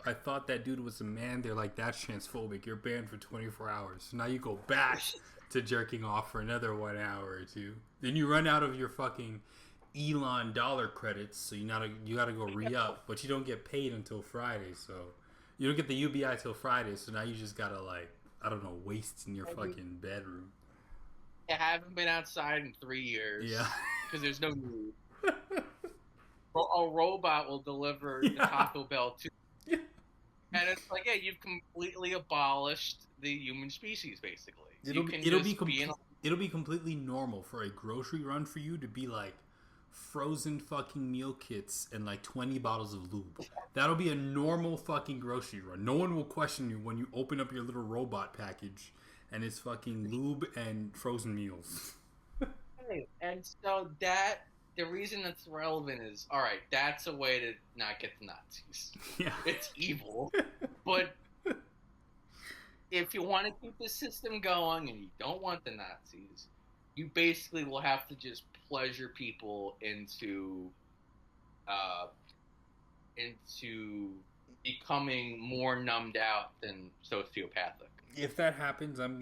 I thought that dude was a man, they're like, that's transphobic, you're banned for 24 hours. So now you go back to jerking off for another 1 hour or two. Then you run out of your fucking Elon dollar credits, so you gotta go re-up, but you don't get paid until Friday, so you don't get the UBI till Friday, so now you just gotta like, I don't know, waste in your fucking bedroom. I haven't been outside in 3 years. Yeah. Because there's no need. A robot will deliver the Taco Bell to you. And it's like, yeah, you've completely abolished the human species, basically. It'll be completely normal for a grocery run for you to be like frozen fucking meal kits and like 20 bottles of lube. That'll be a normal fucking grocery run. No one will question you when you open up your little robot package and it's fucking lube and frozen meals. And so the reason that's relevant is, all right, that's a way to not get the Nazis. Yeah. It's evil. But if you want to keep the system going and you don't want the Nazis, you basically will have to just pleasure people into becoming more numbed out than sociopathic. If that happens, I'm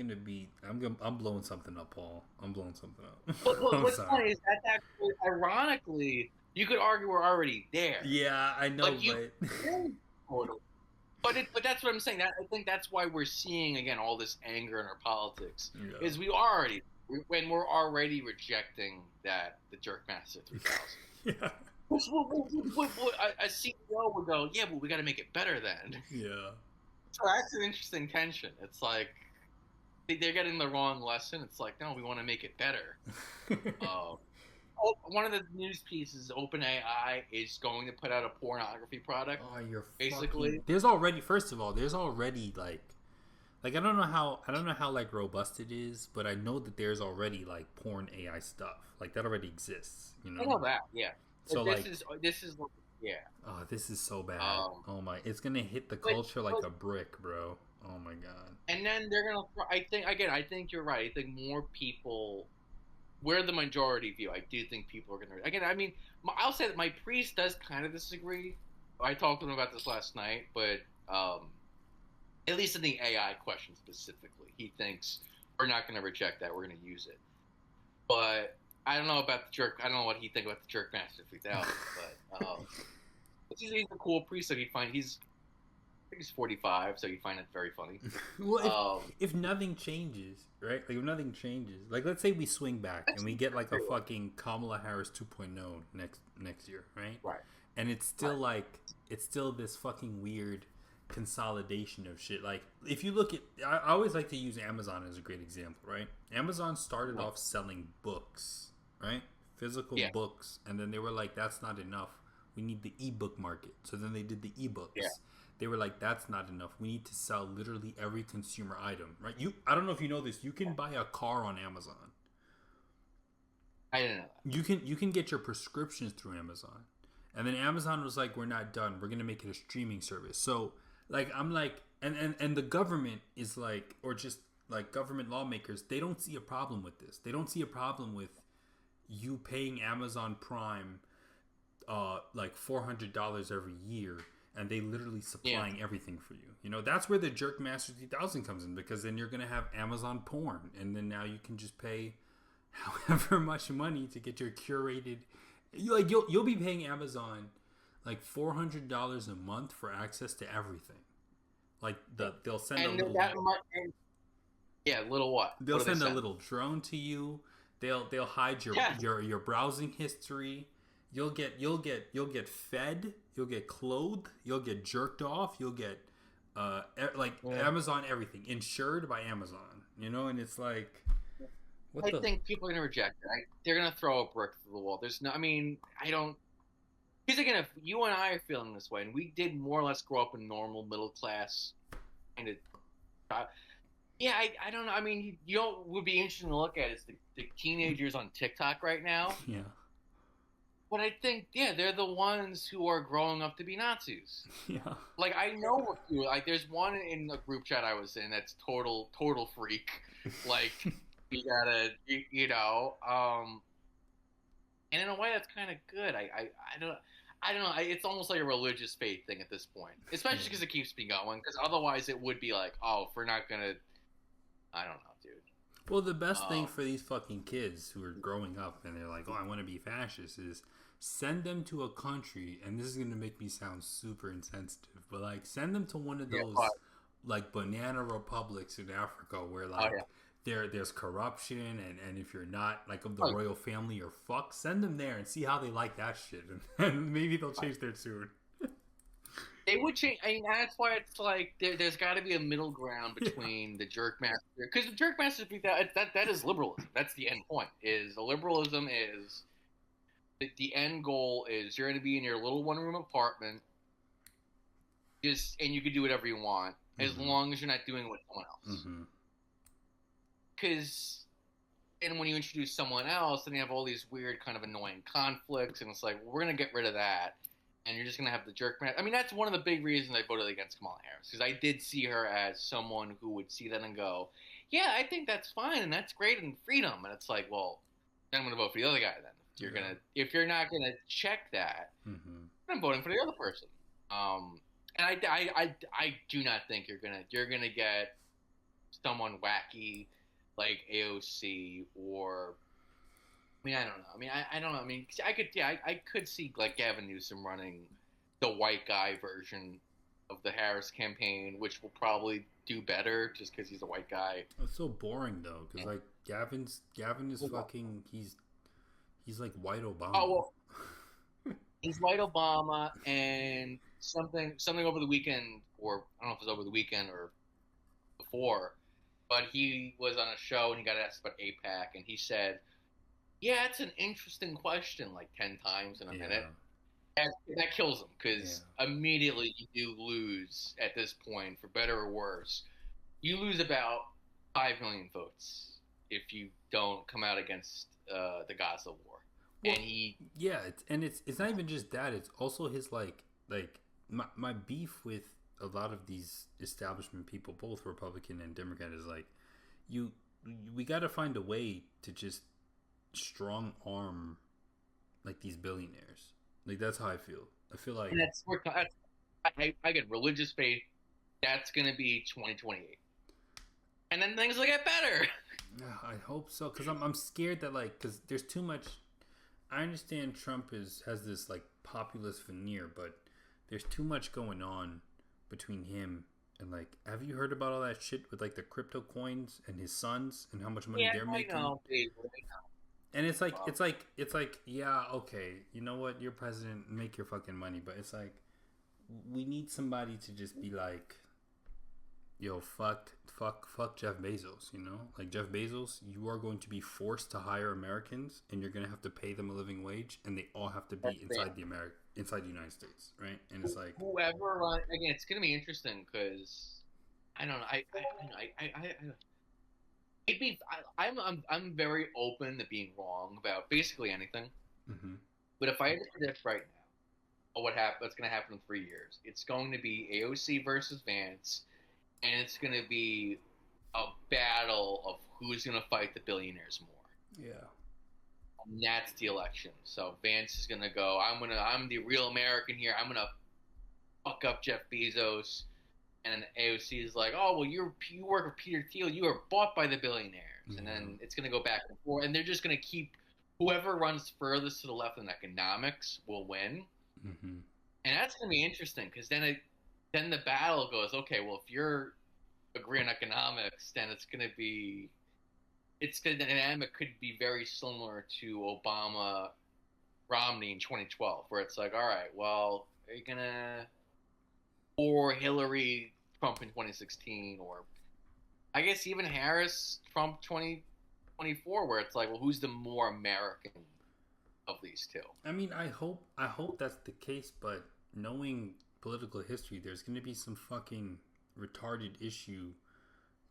blowing something up, Paul. I'm blowing something up. But what's funny is that actually, ironically, you could argue we're already there. Yeah, I know, but that's what I'm saying. I think that's why we're seeing again all this anger in our politics. Yeah. Is we're already rejecting the Jerkmaster 3000. Yeah. A CEO would go, yeah, but we got to make it better then. Yeah. So that's an interesting tension. It's like they're getting the wrong lesson. It's like, no, we want to make it better. One of the news pieces, OpenAI is going to put out a pornography product. Oh, you're basically. There's already like Like I don't know how like robust it is, but I know that there's already like porn AI stuff. Like that already exists, you I know? know that, yeah. So But like this is yeah. oh, this is so bad. Um, Oh my, it's gonna hit the but culture like but a brick, bro. Oh my god. and then they're gonna. I think again. I think you're right. I think more people. We're the majority view. I do think people are gonna. Again, I mean, I'll say that my priest does kind of disagree. I talked to him about this last night, but at least in the AI question specifically, he thinks we're not going to reject that. We're going to use it. But I don't know about the jerk. I don't know what he thinks about the Jerk Master 3000. But he's a cool priest. So he'd find I think he's 45, so you find it very funny. Well, if nothing changes, right? Like if nothing changes, like let's say we swing back and we get like a fucking Kamala Harris 2.0 next year, right? Right. And it's still like it's still this fucking weird consolidation of shit. Like if you look at, I always like to use Amazon as a great example, right? Amazon started off selling books, right? Physical books, and then they were like, that's not enough. We need the ebook market. So then they did the ebooks. Yeah. They were like, that's not enough. We need to sell literally every consumer item, right? I don't know if you know this. You can buy a car on Amazon. I didn't know that. You can get your prescriptions through Amazon. And then Amazon was like, we're not done. We're going to make it a streaming service. So, like, I'm like, and the government is like, or just like government lawmakers, they don't see a problem with this. They don't see a problem with you paying Amazon Prime like $400 every year, and they literally supplying everything for you. You know, that's where the Jerk Master 3000 comes in, because then you're going to have Amazon porn, and then now you can just pay however much money to get your curated. You'll be paying Amazon like $400 a month for access to everything. Like they'll send a little. Little what? They'll send a little drone to you. They'll hide your browsing history. You'll get fed. You'll get clothed. You'll get jerked off. You'll get Amazon everything insured by Amazon. You know, and it's like. I think people are gonna reject it. They're gonna throw a brick through the wall. There's no. I mean, I don't. Because again, if you and I are feeling this way, and we did more or less grow up in normal middle class kind of. I don't know. I mean, you know, what would be interesting to look at is the teenagers on TikTok right now. Yeah. But I think, they're the ones who are growing up to be Nazis. Yeah. Like, I know like, there's one in the group chat I was in that's total freak. Like, you gotta, and in a way that's kind of good. I don't know. It's almost like a religious faith thing at this point, especially because it keeps me going. Because otherwise, it would be like, oh, if we're not gonna, I don't know, dude. Well, the best thing for these fucking kids who are growing up and they're like, oh, I want to be fascist, is send them to a country, and this is gonna make me sound super insensitive, but like send them to one of those like banana republics in Africa where like. There's corruption, and if you're not like of the royal family, you're fucked. Send them there and see how they like that shit, and maybe they'll change their tune. They would change. I mean, that's why it's like there's got to be a middle ground between the Jerk Master, because the Jerk Master that is liberalism. That's the end point. Is the liberalism is the end goal is you're going to be in your little one room apartment, and you can do whatever you want as long as you're not doing it with someone else. Mm-hmm. Because, and when you introduce someone else, then you have all these weird kind of annoying conflicts, and it's like, well, we're going to get rid of that, and you're just going to have the Jerk man. I mean, that's one of the big reasons I voted against Kamala Harris, because I did see her as someone who would see that and go, yeah, I think that's fine, and that's great, and freedom. And it's like, well, then I'm going to vote for the other guy then. If you're not going to check that, I'm voting for the other person. And I do not think you're gonna get someone wacky like AOC, or I mean, I don't know. I don't know. I mean, I could see like Gavin Newsom running the white guy version of the Harris campaign, which will probably do better just because he's a white guy. It's so boring though, because like Gavin is fucking. He's like white Obama. Oh well, he's white Obama, and something over the weekend, or I don't know if it was over the weekend or before. But he was on a show and he got asked about AIPAC, and he said, yeah, it's an interesting question like 10 times in a minute. And that kills him, because immediately you do lose at this point, for better or worse, you lose about 5 million votes if you don't come out against the Gaza war. Well, And he, yeah, it's not even just that. It's also his like my beef with a lot of these establishment people, both Republican and Democrat, is like you we got to find a way to just strong arm like these billionaires. Like that's how I feel. I feel like and I get religious faith. That's gonna be 2028, and then things will get better. I hope so, because I'm scared that like because there's too much. I understand Trump has this like populist veneer, but there's too much going on between him and like. Have you heard about all that shit with like the crypto coins and his sons and how much money Yeah, they're making? I know. And it's like yeah, okay, you know what, you're president, make your fucking money, but it's like we need somebody to just be like, yo, fuck Jeff Bezos, you know? Like Jeff Bezos, you are going to be forced to hire Americans and you're gonna have to pay them a living wage and they all have to be inside the United States, right? And it's like Whoever again, it's gonna be interesting because I don't know. I'm very open to being wrong about basically anything. mm-hmm. But if I had to predict right now what's going to happen in 3 years, it's going to be AOC versus Vance, and it's going to be a battle of who's going to fight the billionaires more. Yeah. And that's the election. So Vance is going to go, I'm the real American here. I'm going to fuck up Jeff Bezos. And then AOC is like, oh, well, you work with Peter Thiel. You are bought by the billionaires. Mm-hmm. And then it's going to go back and forth. And they're just going to keep whoever runs furthest to the left in economics will win. Mm-hmm. And that's going to be interesting because then the battle goes, okay, well, if you're agreeing on economics, then the dynamic could be very similar to Obama Romney in 2012, where it's like, all right, well, are you going to, or Hillary Trump in 2016, or I guess even Harris Trump 2024, where it's like, well, who's the more American of these two? I mean, I hope that's the case, but knowing political history, there's going to be some fucking retarded issue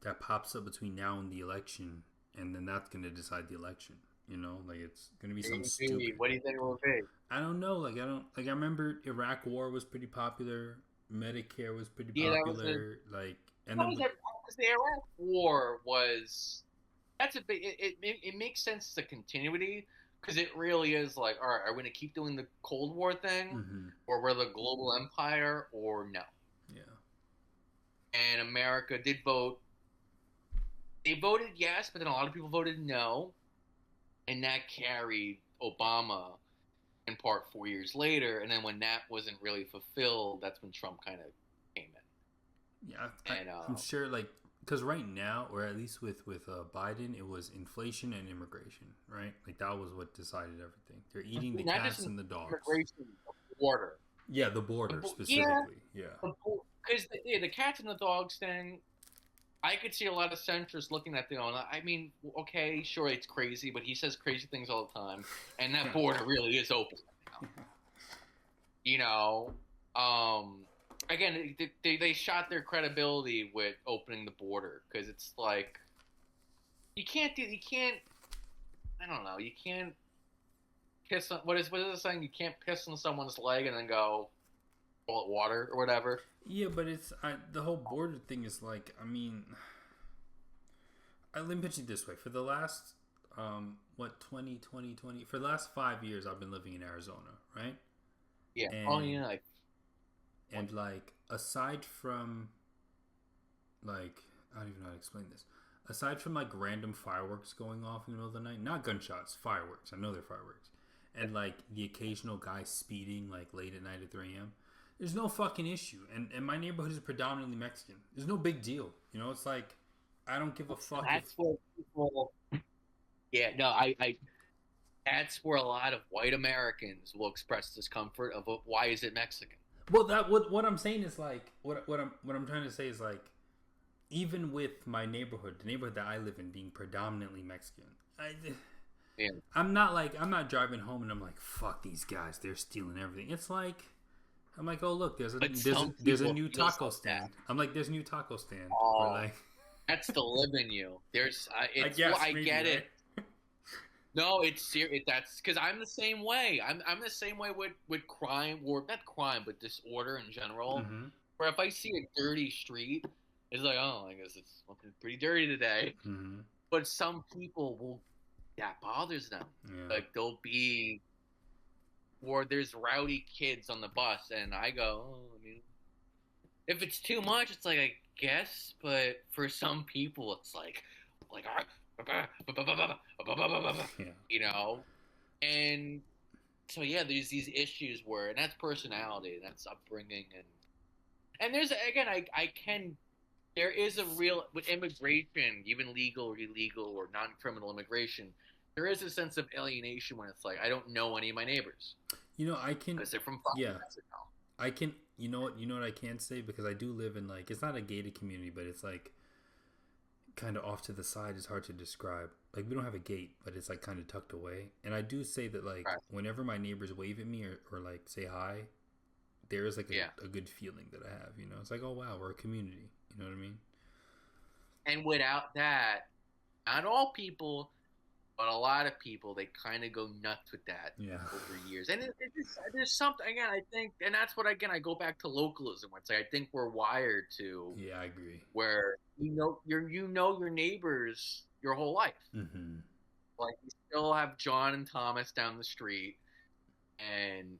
that pops up between now and the election, and then that's going to decide the election. You know, like it's going to be something stupid. What do you think it will be? I don't know. I remember Iraq War was pretty popular. Medicare was pretty popular. And then the Iraq War was it makes sense as a continuity because it really is like, all right, are we gonna keep doing the Cold War thing, mm-hmm. or we're the global empire, or no? Yeah. And America did vote. They voted yes, but then a lot of people voted no, and that carried Obama in part 4 years later, and then when that wasn't really fulfilled, that's when Trump kind of came in. Yeah, I'm sure, like, because right now, or at least with Biden, it was inflation and immigration, right? Like that was what decided everything. They're eating the cats and the dogs. Immigration, the border. Yeah, the border specifically. Yeah. Because the cats and the dogs thing, I could see a lot of centrists looking at the I mean, okay, sure, it's crazy, but he says crazy things all the time, and that border really is open now. You know, again, they shot their credibility with opening the border because it's like you can't. I don't know. You can't piss on what is it saying? You can't piss on someone's leg and then go call it water or whatever. Yeah, but it's the whole border thing is like, I mean, let me put it this way: for the last 20 for the last 5 years, I've been living in Arizona, right? Yeah. And like, aside from like, I don't even know how to explain this. Aside from like random fireworks going off in the middle of the night, not gunshots, fireworks. I know they're fireworks, and like the occasional guy speeding like late at night at 3 a.m. There's no fucking issue, and my neighborhood is predominantly Mexican. There's no big deal, you know. It's like I don't give a fuck. That's where people. Yeah, no, I. That's where a lot of white Americans will express discomfort of why is it Mexican. Well, what I'm saying is like what I'm trying to say is like, even with my neighborhood, the neighborhood that I live in being predominantly Mexican, I'm not driving home and I'm like, fuck these guys, they're stealing everything. It's like. I'm like, oh look, there's a new taco stand. I'm like, there's a new taco stand. Or like, That's the live in you. I guess I maybe, get right? it. No, it's serious. That's because I'm the same way. I'm the same way with crime, or not crime, but disorder in general. Mm-hmm. Where if I see a dirty street, it's like, oh, I guess it's looking pretty dirty today. Mm-hmm. But some people will, that bothers them. Yeah. Like they'll be, or there's rowdy kids on the bus, and I go, oh, I mean, if it's too much, it's like I guess, but for some people, it's like, Yeah. you know, and so yeah, there's these issues where, and that's personality, and that's upbringing, and there's again, I can, there is a real with immigration, even legal or illegal or non-criminal immigration, there is a sense of alienation when it's like I don't know any of my neighbors I can. because they're from fucking Yeah. Mexico. I can. You know what? You know what I can say, because I do live in, like, it's not a gated community, but it's like kind of off to the side. It's hard to describe. Like, we don't have a gate, but it's like kind of tucked away. And I do say that, like, Right. whenever my neighbors wave at me or like say hi, there is like Yeah. a good feeling that I have. It's like, oh wow, we're a community. You know what I mean? And without that, not all people, but a lot of people, they kind of go nuts with that Yeah. over years. And there's something, again, I think, and that's what, again, I go back to localism. It's like I think we're wired to, Yeah, I agree. where you know your neighbors your whole life. Mm-hmm. Like you still have John and Thomas down the street, and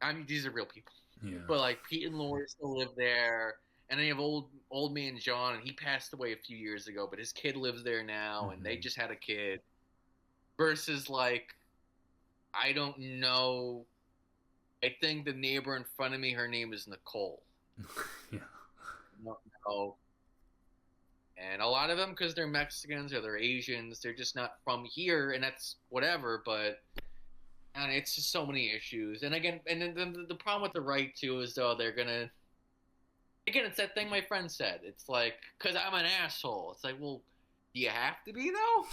I mean these are real people. Yeah. But like Pete and Lori still live there, and then you have old man John, and he passed away a few years ago, but his kid lives there now, and they just had a kid. Versus like, I don't know. I think the neighbor in front of me, her name is Nicole. Yeah. I don't know. And a lot of them, because they're Mexicans or they're Asians, they're just not from here, and that's whatever. But and it's just so many issues. And again, and then the problem with the right too is though they're gonna. Again, it's that thing my friend said. It's like, because I'm an asshole. It's like, well, do you have to be though?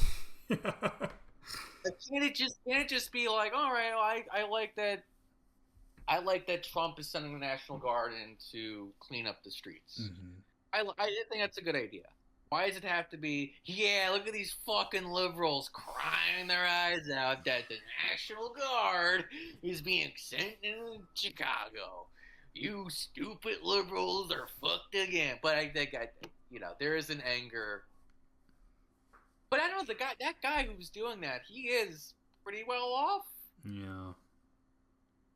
Can't it just be like, all right, well, I like that. I like that Trump is sending the National Guard in to clean up the streets. Mm-hmm. I think that's a good idea. Why does it have to be? Yeah, look at these fucking liberals crying their eyes out that the National Guard is being sent in Chicago. You stupid liberals are fucked again. But I think there is an anger. But I don't know, that guy who was doing that, he is pretty well off. Yeah.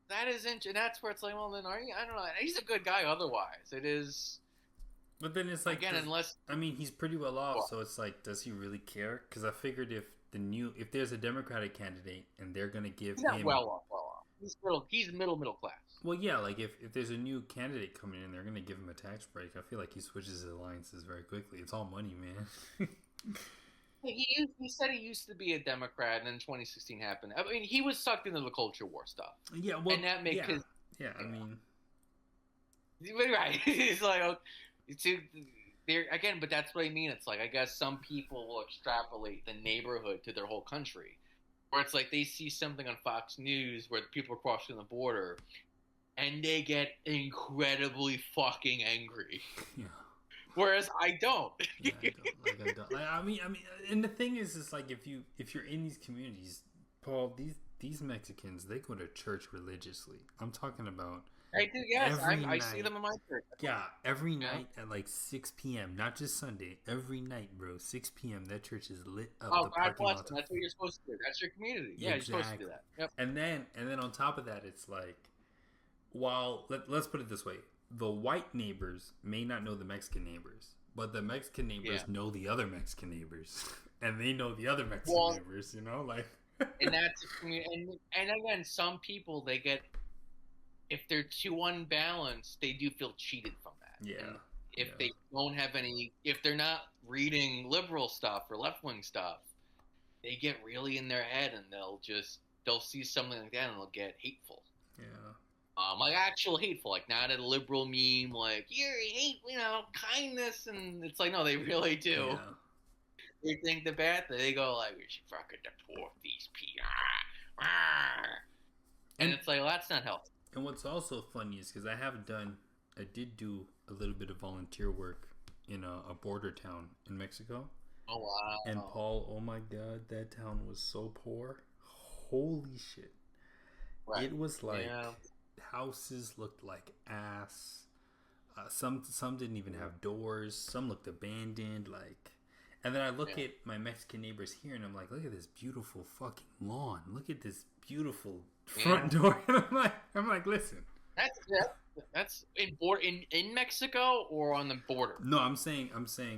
That is and that's where it's like, well, then are you? I don't know. He's a good guy otherwise. It is. But then it's like, again, unless I mean, he's pretty well off, so it's like, does he really care? Because I figured if there's a Democratic candidate and they're gonna give he's not him well off. He's middle class. Well, yeah, like if there's a new candidate coming in, they're gonna give him a tax break. I feel like he switches his alliances very quickly. It's all money, man. He said he used to be a Democrat, and then 2016 happened. I mean, he was sucked into the culture war stuff. Yeah, well, and that makes his. Yeah, I mean, right. It's like, there again, but that's what I mean. It's like, I guess some people will extrapolate the neighborhood to their whole country, where it's like they see something on Fox News where the people are crossing the border, and they get incredibly fucking angry. Yeah. Whereas I don't. Yeah, I don't. Like, I mean, and the thing is like if you're in these communities, Paul, these Mexicans, they go to church religiously. I'm talking about. I do, yes. I see them in my church. Yeah, every night at like 6 p.m. Not just Sunday. Every night, bro. 6 p.m. That church is lit up. Oh, God bless them. That's what you're supposed to do. That's your community. Yeah, exactly. You're supposed to do that. Yep. And then on top of that, it's like, while let's put it this way. The white neighbors may not know the Mexican neighbors, but the Mexican neighbors know the other Mexican neighbors, and they know the other Mexican neighbors. Like. And that's and again, some people they get, if they're too unbalanced, they do feel cheated from that. Yeah. And if they don't have any, if they're not reading liberal stuff or left wing stuff, they get really in their head, and they'll see something like that, and they'll get hateful. Yeah. Like actual hateful, like not a liberal meme, like you hate, kindness, and it's like no, they really do. Yeah. They think the bad thing. They go like, we should fucking deport these people, and it's like, well, that's not healthy. And what's also funny is because I did do a little bit of volunteer work in a border town in Mexico. Oh wow. And Paul, oh my god, that town was so poor. Holy shit. Right. It was like Yeah. houses looked like ass. Some didn't even have doors. Some looked abandoned. Like, and then I look at my Mexican neighbors here, and I'm like, look at this beautiful fucking lawn. Look at this beautiful front door. And I'm like, listen. That's in Mexico or on the border. No, I'm saying.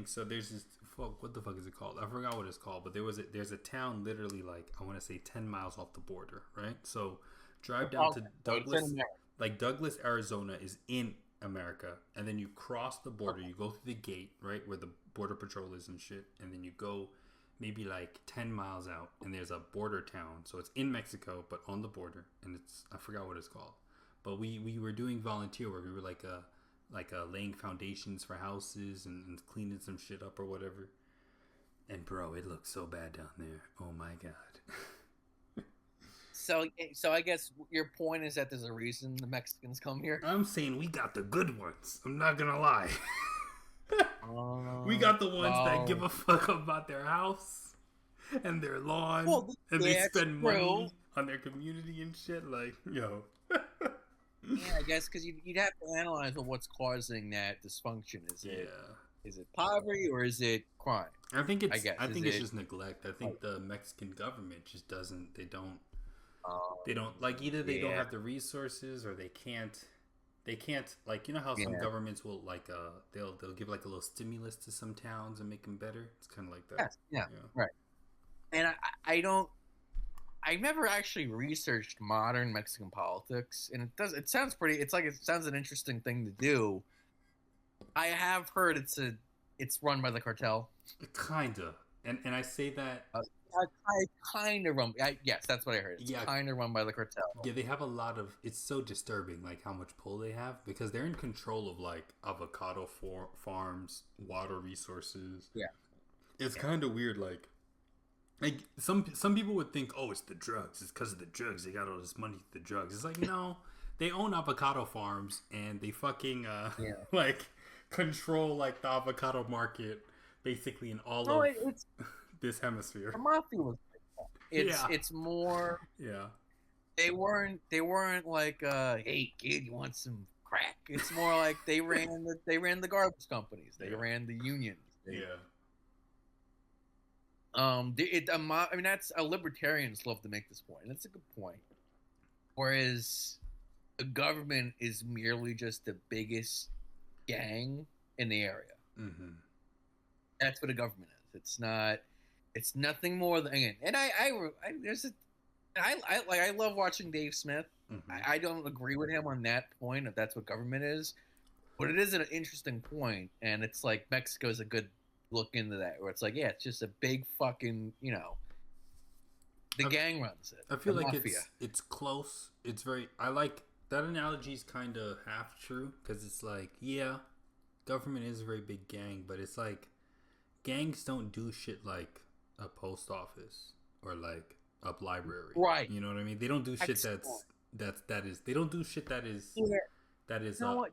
So there's this. Fuck, what the fuck is it called? I forgot what it's called. But there's a town literally like I want to say 10 miles off the border, right? So drive down to Douglas, like Douglas, Arizona is in America, and then you cross the border. You go through the gate, right, where the border patrol is and shit, and then you go maybe like 10 miles out, and there's a border town. So it's in Mexico, but on the border, and I forgot what it's called. But we were doing volunteer work. We were like laying foundations for houses and cleaning some shit up or whatever. And bro, it looks so bad down there. Oh my god. So I guess your point is that there's a reason the Mexicans come here. I'm saying we got the good ones. I'm not gonna lie. We got the ones that give a fuck about their house and their lawn, and they spend money on their community and shit. Like, yo. Yeah, I guess because you'd have to analyze what's causing that dysfunction. Is it poverty or is it crime? I think it's just neglect. I think the Mexican government just doesn't. They don't like either they don't have the resources or they can't. Like, you know how some governments will like they'll give like a little stimulus to some towns and make them better. It's kind of like that. Yes, right. And I've never actually researched modern Mexican politics, and it sounds an interesting thing to do. I have heard it's run by the cartel. Kinda, and I say that kind of run. Yes, that's what I heard. It's kind of run by the cartel. Yeah, they have a lot of. It's so disturbing, like how much pull they have because they're in control of like avocado farms, water resources. Yeah, it's kind of weird, like some people would think, oh, it's the drugs. It's because of the drugs. They got all this money to the drugs. It's like, no, they own avocado farms and they fucking like control like the avocado market basically in all of this hemisphere. The mafia was it's more they weren't like hey kid, you want some crack? It's more like they ran the garbage companies. They ran the unions. I mean, that's libertarians love to make this point. That's a good point. Whereas the government is merely just the biggest gang in the area. Mm-hmm. That's what a government is. It's not. It's nothing more than again. And I love watching Dave Smith. Mm-hmm. I don't agree with him on that point. If that's what government is, but it is an interesting point, and it's like Mexico's a good look into that, where it's like, yeah, it's just a big fucking, the gang runs it. I feel like it's close. It's very. I like that analogy is kind of half true because it's like, yeah, government is a very big gang, but it's like gangs don't do shit like a post office or like a library, right? You know what I mean? They don't do shit They don't do shit that is. No,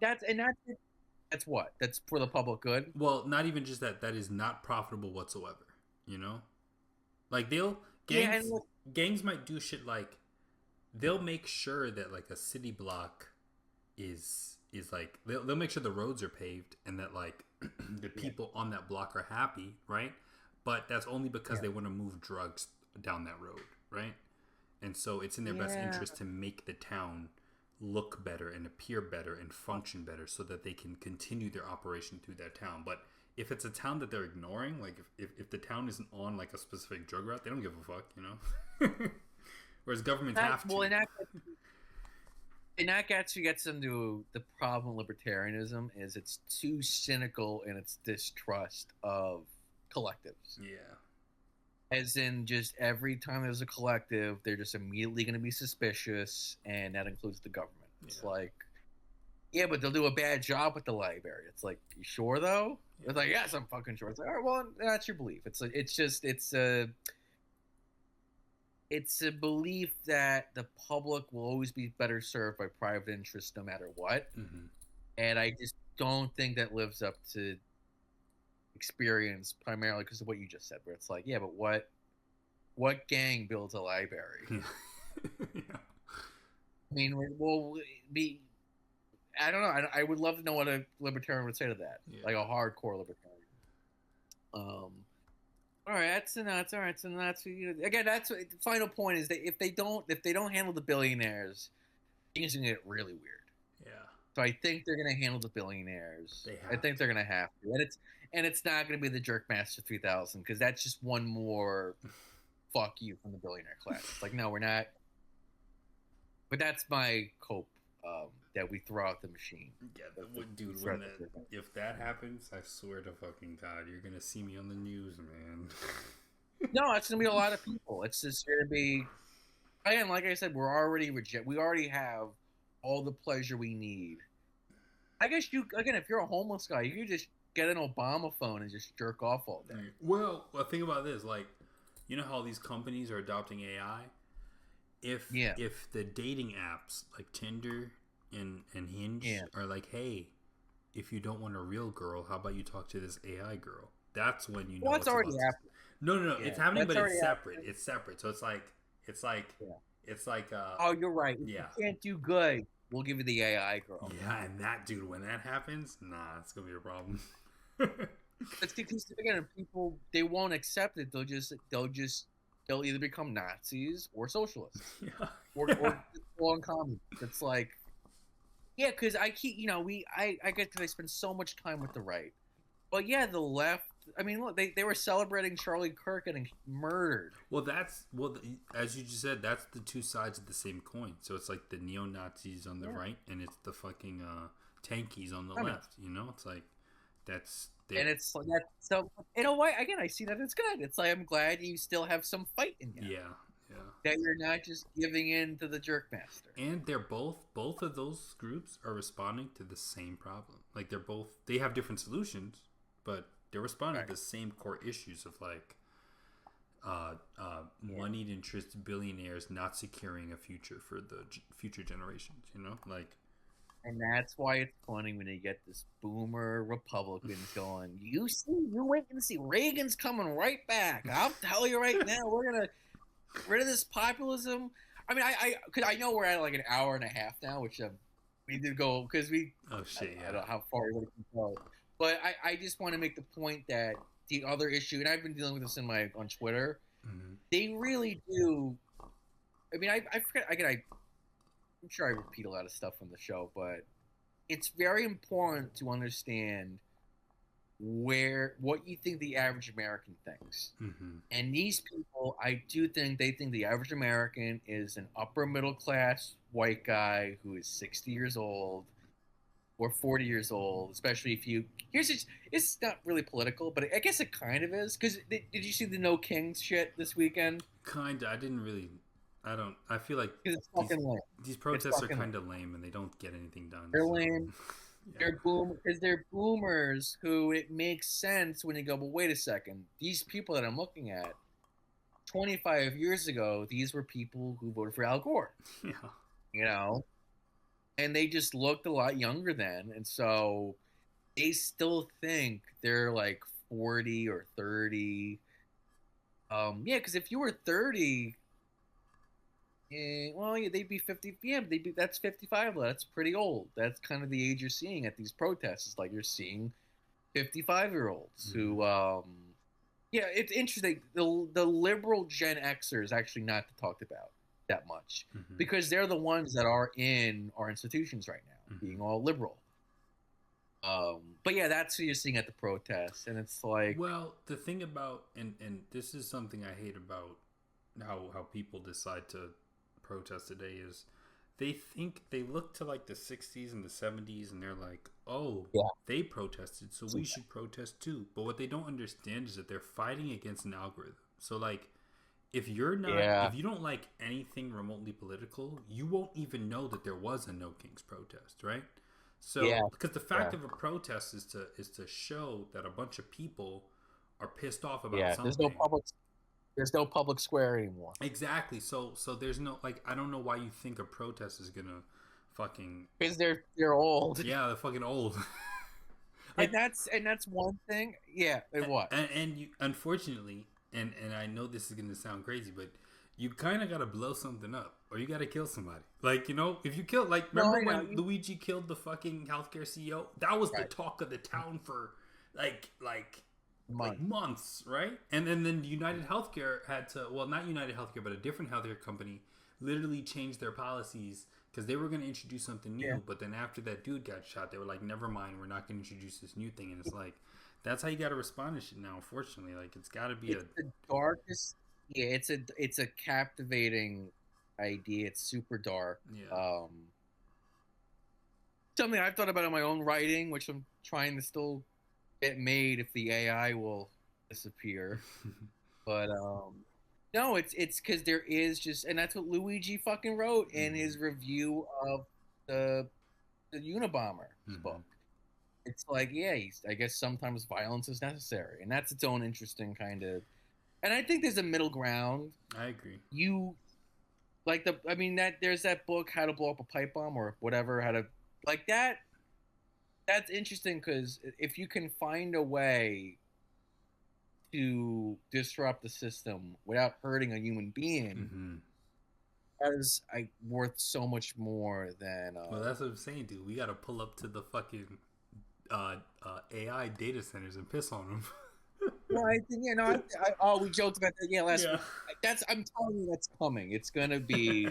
that's what? That's for the public good? Well, not even just that. That is not profitable whatsoever. You know? Like, gangs might do shit like, they'll make sure that, like, a city block is like, they'll make sure the roads are paved and that, like, the people on that block are happy, right? But that's only because they want to move drugs down that road, right? And so it's in their best interest to make the town look better and appear better and function better so that they can continue their operation through that town. But if it's a town that they're ignoring, like if the town isn't on like a specific drug route, they don't give a fuck, you know? Whereas governments have to. Well, and that gets into the problem with libertarianism is it's too cynical in its distrust of collectives. Yeah. As in, just every time there's a collective, they're just immediately going to be suspicious, and that includes the government. It's like, yeah, but they'll do a bad job with the library. It's like, you sure though? Yeah. It's like, yes, I'm fucking sure. It's like, all right, well, that's your belief. It's a belief that the public will always be better served by private interests no matter what. Mm-hmm. And I just don't think that lives up to experience primarily because of what you just said, where it's like, yeah, but what gang builds a library? Yeah. I mean, well, be I don't know. I would love to know what a libertarian would say to that, Yeah. like a hardcore libertarian. All right, that's nuts. All right, so that's again. That's the final point is that if they don't handle the billionaires, things are gonna get really weird. Yeah. So I think they're gonna handle the billionaires. They I have think they're gonna have to, and it's not gonna be the Jerkmaster 3000 because that's just one more fuck you from the billionaire class. It's like, no, we're not. But that's my hope, that we throw out the machine. Yeah, dude. If that happens, I swear to fucking God, you're gonna see me on the news, man. No, it's gonna be a lot of people. It's just gonna be, again, like I said, we already have all the pleasure we need. I guess if you're a homeless guy, you can just get an Obama phone and just jerk off all day. Well, think about this. Like, you know how these companies are adopting AI? If the dating apps like Tinder and Hinge are like, hey, if you don't want a real girl, how about you talk to this AI girl? That's when you know. Well, it's already happening. No, yeah, it's happening, but it's separate. Happening. It's separate. So it's like. Oh, you're right. If yeah. You can't do good. We'll give you the AI girl. Yeah, and that dude, when that happens, nah, it's gonna be a problem. It's because again, people they won't accept it. They'll either become Nazis or socialists, or on common. It's like, yeah, because I keep I get to spend so much time with the right, but yeah, the left. I mean, look, they were celebrating Charlie Kirk getting murdered. Well, as you just said, that's the two sides of the same coin. So it's like the neo-Nazis on the right, and it's the fucking tankies on the left. You know, it's like that's. And it's like that. So in a way, again, I see that it's good. It's like I'm glad you still have some fight in you. Yeah. That you're not just giving in to the jerkmaster. And they're both of those groups are responding to the same problem. Like they have different solutions, but they're responding to the same core issues of like moneyed interest billionaires not securing a future for the future generations. You know, like. And that's why it's funny when you get this boomer Republicans going, you wait and see. Reagan's coming right back. I'll tell you right now, we're going to get rid of this populism. I mean, because I know we're at like an hour and a half now, which we did go, because we, oh shit, I don't know how far we can go. But I just want to make the point that the other issue, and I've been dealing with this on Twitter, they really do, I mean, I forget, I'm sure I repeat a lot of stuff on the show, but it's very important to understand what you think the average American thinks. And these people, I do think they think the average American is an upper middle class white guy who is 60 years old or 40 years old, especially if you... It's not really political, but I guess it kind of is. Because did you see the No Kings shit this weekend? Kinda. I didn't really... I feel like these protests are kind of lame and they don't get anything done. They're lame. Yeah. They're boomers who it makes sense when you go, well, wait a second. These people that I'm looking at, 25 years ago, these were people who voted for Al Gore. Yeah. You know? And they just looked a lot younger then. And so they still think they're like 40 or 30. Yeah, because if you were 30... well, yeah, they'd be 50. Yeah, that's 55. That's pretty old. That's kind of the age you're seeing at these protests. It's like you're seeing 55-year-olds who, yeah, it's interesting. The liberal Gen Xer is actually not talked about that much because they're the ones that are in our institutions right now, being all liberal. But yeah, that's who you're seeing at the protests, and it's like, well, the thing about and this is something I hate about how people decide to protest today is they look to like the 60s and the 70s and they're like, oh, they protested, so we should protest too. But what they don't understand is that they're fighting against an algorithm. So like, if you're not if you don't like anything remotely political, you won't even know that there was a No Kings protest, right? So because the fact of a protest is to show that a bunch of people are pissed off about something. There's no public square anymore. Exactly. So there's no, like, I don't know why you think a protest is gonna fucking... Because they're old. Yeah, they're fucking old. Like, and that's one thing. Yeah, it what? and you, unfortunately, and I know this is gonna sound crazy, but you kind of gotta blow something up, or you gotta kill somebody. Like, you know, if you kill, like, No, remember I know. when Luigi killed the fucking healthcare CEO? That was the Right. talk of the town for like Month. months, right? And then United Healthcare had to, well, not United Healthcare, but a different healthcare company, literally changed their policies because they were going to introduce something new. Yeah. But then after that dude got shot, they were like, never mind, we're not going to introduce this new thing. And it's like, that's how you got to respond to shit now. Unfortunately, like, it's got to be It's the darkest. Yeah, it's a captivating idea. It's super dark. yeah. Something I've thought about in my own writing, which I'm trying to still get made if the AI will disappear. But no, it's because there is just, and that's what Luigi fucking wrote in his review of the Unabomber book. It's like, yeah, I guess sometimes violence is necessary, and that's its own interesting kind of. And I think there's a middle ground. I agree. You like I mean, that there's that book, How to Blow Up a Pipe Bomb or whatever, how to like that. That's interesting because if you can find a way to disrupt the system without hurting a human being, that is worth so much more than. Well, that's what I'm saying, dude. We got to pull up to the fucking AI data centers and piss on them. Well, I think we joked about that. Yeah, last week. I'm telling you, that's coming. It's gonna be.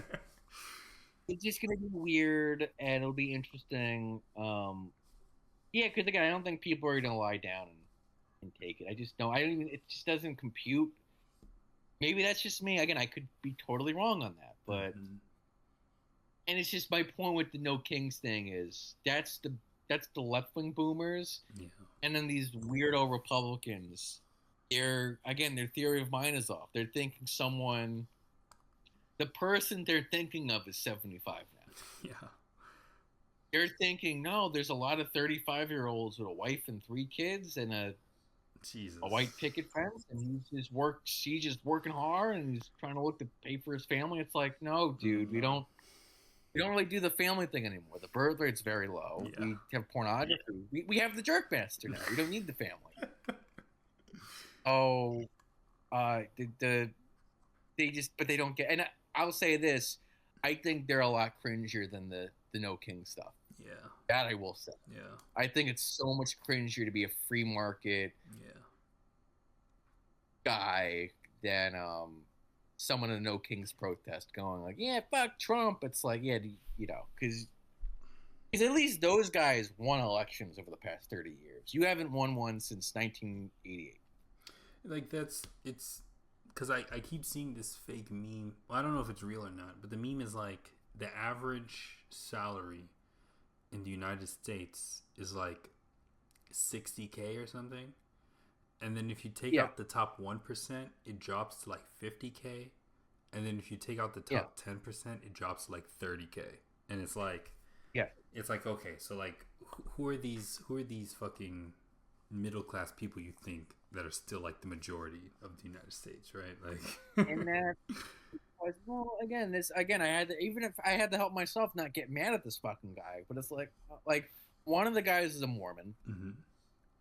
It's just gonna be weird, and it'll be interesting. Yeah, because again, I don't think people are gonna lie down and take it. I just don't. I don't even. It just doesn't compute. Maybe that's just me. Again, I could be totally wrong on that, but. And it's just my point with the No Kings thing is that's the left wing boomers, and then these weirdo Republicans. Their theory of mind is off. They're thinking the person they're thinking of is 75 now. Yeah. They're thinking, no, there's a lot of 35-year-olds with a wife and 3 kids and a white picket fence, and he's just working hard, and he's trying to look to pay for his family. It's like, no, dude, we don't really do the family thing anymore. The birth rate's very low. Yeah. We have pornography. We have the jerk master now. We don't need the family. Oh, they don't get. And I'll say this: I think they're a lot cringier than the No King stuff. Yeah, that I will say. Yeah, I think it's so much cringier to be a free market guy than someone in a No Kings protest going like, yeah, fuck Trump. It's like, yeah, you know, because at least those guys won elections over the past 30 years. You haven't won one since 1988. Like, it's because I keep seeing this fake meme. Well, I don't know if it's real or not, but the meme is like the average salary in the United States is like $60K or something. And then if you take out the top 1%, it drops to like $50K. And then if you take out the top 10%, it drops to like $30K. And it's like, it's like, okay, so like, who are these fucking middle class people you think that are still like the majority of the United States, right? Like, and that, well, I had to, even if I had to help myself not get mad at this fucking guy, but it's like one of the guys is a Mormon.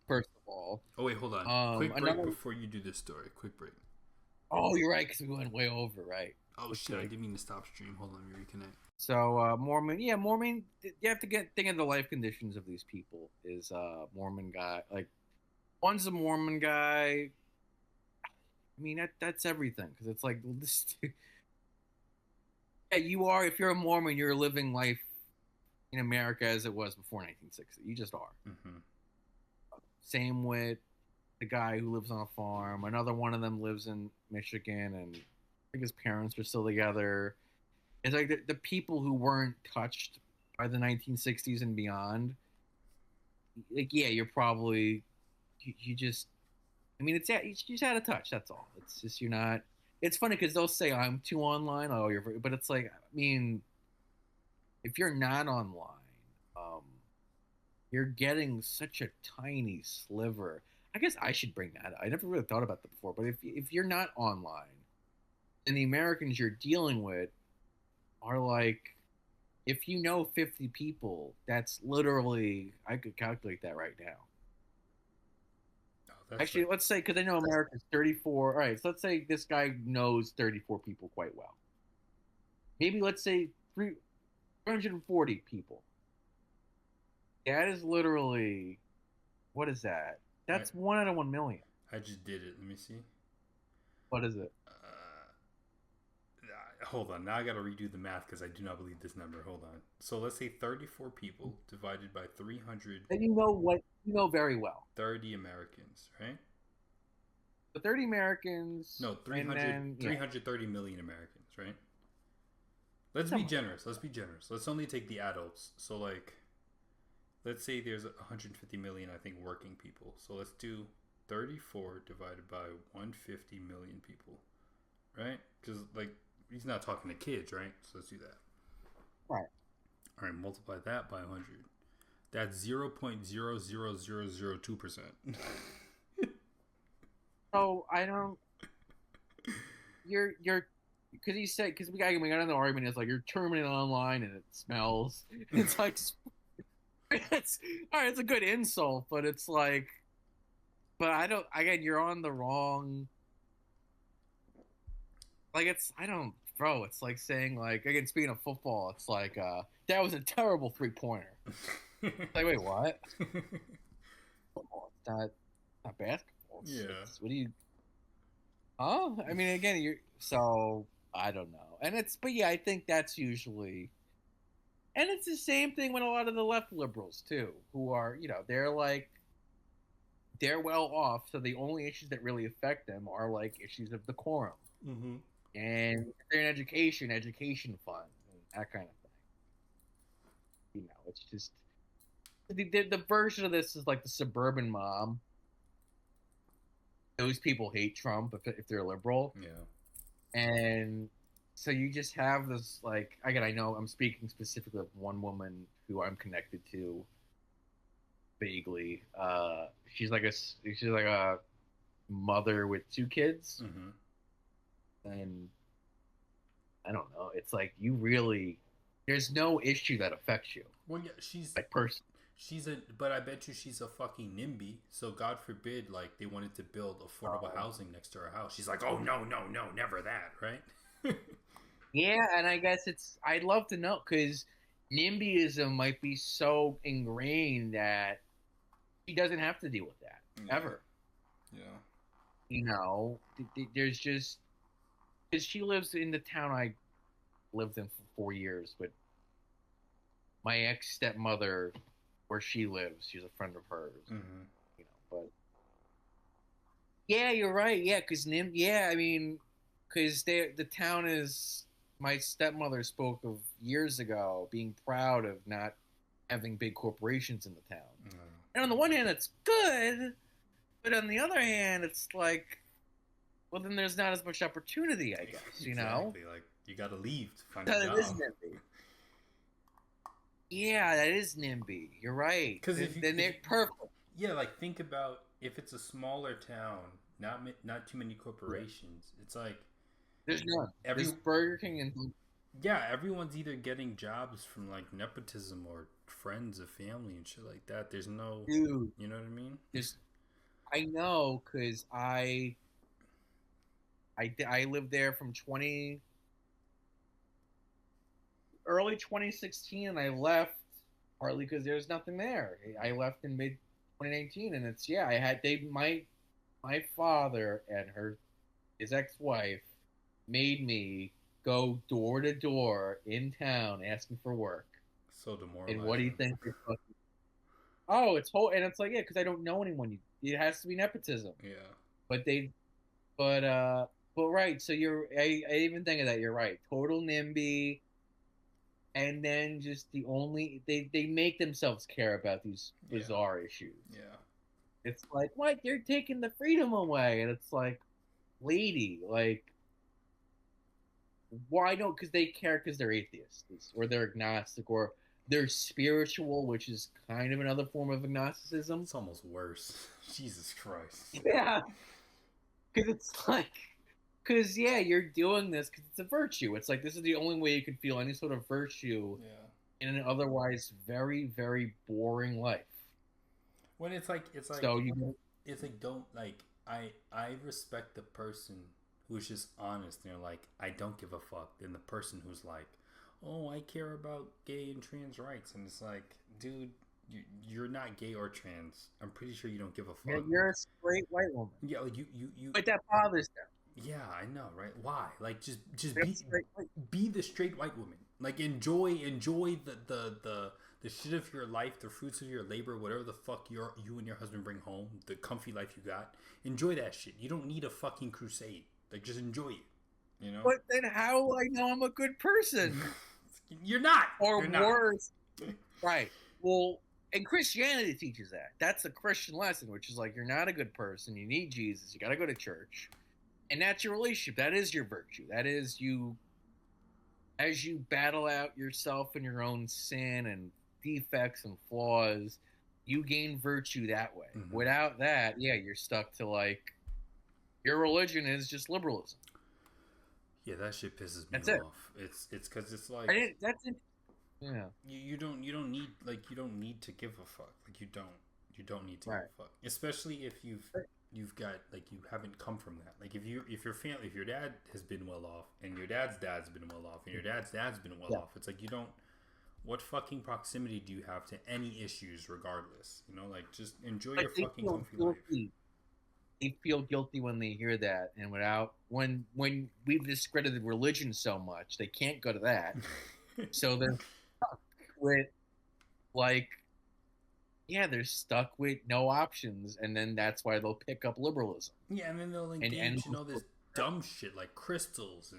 First of all. Oh wait, hold on. Quick break before you do this story. Quick break. Oh, you're right, because we went way over, right? Oh shit! I didn't mean to stop stream. Hold on, we reconnect. So Mormon. You have to think of the life conditions of these people. Is Mormon guy like one's a Mormon guy? I mean that's everything because it's like this. Yeah, you are. If you're a Mormon, you're living life in America as it was before 1960. You just are. Same with the guy who lives on a farm. Another one of them lives in Michigan, and I think his parents are still together. It's like the people who weren't touched by the 1960s and beyond. Like, yeah, you're probably you just. I mean, you just had a touch. That's all. It's just you're not. It's funny because they'll say I'm too online. Oh, but it's like, I mean, if you're not online, you're getting such a tiny sliver. I guess I should bring that up. I never really thought about that before. But if you're not online, and the Americans you're dealing with are like, if you know 50 people, that's literally, I could calculate that right now. That's Actually, let's say, because I know America's 34. All right, so let's say this guy knows 34 people quite well. Maybe let's say 340 people. That is literally, what is that? That's 1 out of 1 million. I just did it. Let me see. What is it? Hold on. Now I got to redo the math because I do not believe this number. Hold on. So let's say 34 people divided by 330 And you know what? You know very well. Americans, right? The 30 Americans. No, 330 million Americans, right? Let's be generous. Let's only take the adults. So, like, let's say there's 150 million, I think, working people. So let's do 34 divided by 150 million people, right? Because, like, he's not talking to kids, right? So let's do that. Right. All right, multiply that by 100. That's 0.00002%. So I don't. You're because he said because we got in the argument. It's like you're terminating online and it smells. It's like it's all right. It's a good insult, but it's like, but I don't. Again, you're on the wrong. Like it's I don't, bro. It's like saying like again. Speaking of football, it's like that was a terrible 3-pointer. Like wait, what? Football, it's not basketball. What do you? Huh? I mean, again, you're so I don't know, and but yeah, I think that's usually, and it's the same thing with a lot of the left liberals too, who are they're well off, so the only issues that really affect them are like issues of decorum, and if they're in education fund, and that kind of thing. It's just the version of this is like the suburban mom. Those people hate Trump if they're liberal. Yeah. And so you just have this, like, again, I know I'm speaking specifically of one woman who I'm connected to vaguely. She's like a mother with 2 kids. And I don't know. It's like there's no issue that affects you. Well, yeah, she's like person. But I bet you she's a fucking NIMBY. So God forbid, like they wanted to build affordable housing next to her house. She's like, oh no, never that, right? Yeah, and I guess I'd love to know because NIMBYism might be so ingrained that she doesn't have to deal with that ever. Yeah. There's just because she lives in the town I lived in for 4 years with my ex stepmother. Where she lives, she's a friend of hers. But yeah, you're right. Yeah, because I mean, because the town is. My stepmother spoke of years ago being proud of not having big corporations in the town. And on the one hand, it's good, but on the other hand, it's like, well, then there's not as much opportunity, I guess. Exactly. Like you got to leave to find a job. Yeah, that is NIMBY. You're right. Because then they're perfect. Yeah, like think about if it's a smaller town, not too many corporations. It's like there's none. There's Burger King and everyone's either getting jobs from like nepotism or friends of family and shit like that. There's no, dude. You know what I mean? I know because I lived there from early 2016, and I left partly because there's nothing there. I left in mid 2019, and it's my father and his ex-wife made me go door to door in town asking for work. So demoralizing. And what do you think? Oh, it's and it's like because I don't know anyone. It has to be nepotism. Yeah. But right. So I even think of that. You're right. Total NIMBY. And then just they make themselves care about these bizarre issues. Yeah. It's like, what? You're taking the freedom away. And it's like, lady, like, why don't? Because they care because they're atheists or they're agnostic or they're spiritual, which is kind of another form of agnosticism. It's almost worse. Jesus Christ. Yeah. Because it's like... Because, you're doing this because it's a virtue. It's like this is the only way you can feel any sort of virtue in an otherwise very, very boring life. When it's like so you it's like don't like I respect the person who's just honest and they're like I don't give a fuck than the person who's like, oh, I care about gay and trans rights, and it's like, dude, you're not gay or trans. I'm pretty sure you don't give a fuck. You're a straight white woman. Yeah, like you. But that bothers them. Yeah, I know, right? Why? Like, just They're straight white. be the straight white woman. Like, enjoy the shit of your life, the fruits of your labor, whatever the fuck you and your husband bring home, the comfy life you got. Enjoy that shit. You don't need a fucking crusade. Like, just enjoy it. You know. But then how will I know I'm a good person? You're not. Or You're worse. Right. Well, and Christianity teaches that. That's a Christian lesson, which is like, you're not a good person. You need Jesus. You got to go to church. And that's your relationship. That is your virtue. That is you, as you battle out yourself and your own sin and defects and flaws, you gain virtue that way. Mm-hmm. Without that, yeah, you're stuck to like, your religion is just liberalism. Yeah, that shit pisses me That's off. It's because it's like yeah. You don't need to give a fuck. Like you don't need to give a fuck. Especially if you've got like you haven't come from that. Like if your family, if your dad has been well off and your dad's been well off and your dad's been well off, it's like you don't. What fucking proximity do you have to any issues, regardless? You know, like just enjoy your fucking comfy life. They feel guilty when they hear that, and when we've discredited religion so much, they can't go to that. So they're stuck with like, yeah, they're stuck with no options, and then that's why they'll pick up liberalism. Yeah, and then they'll engage in all this dumb shit like crystals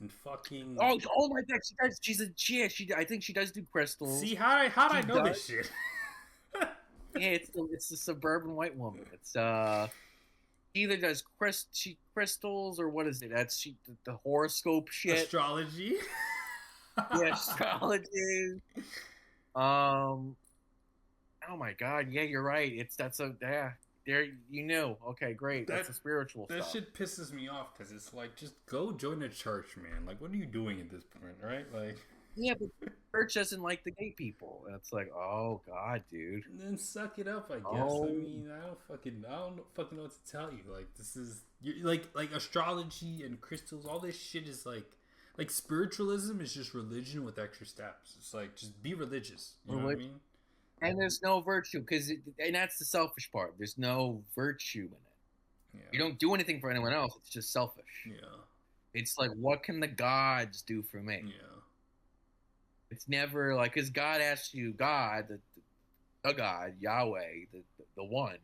and fucking. Oh my God, she does. I think she does do crystals. See how'd I know this shit? Yeah, it's the suburban white woman. It's either does crystals or what is it? That's the horoscope shit. Astrology. Yeah, astrology. Oh my God, yeah, you're right. There you know. Okay, great. That's a spiritual that stuff. That shit pisses me off because it's like just go join a church, man. Like, what are you doing at this point, right? Like. Yeah, but the church doesn't like the gay people. And it's like, oh God, dude. And then suck it up, I guess. I mean, I don't fucking know what to tell you. Like, this is like astrology and crystals. All this shit is like spiritualism is just religion with extra steps. It's like just be religious. You know what I mean? And there's no virtue and that's the selfish part. There's no virtue in it. Yeah. You don't do anything for anyone else. It's just selfish. Yeah. It's like, what can the gods do for me? Yeah. It's never like, because God asks you, God, the God, Yahweh, the one,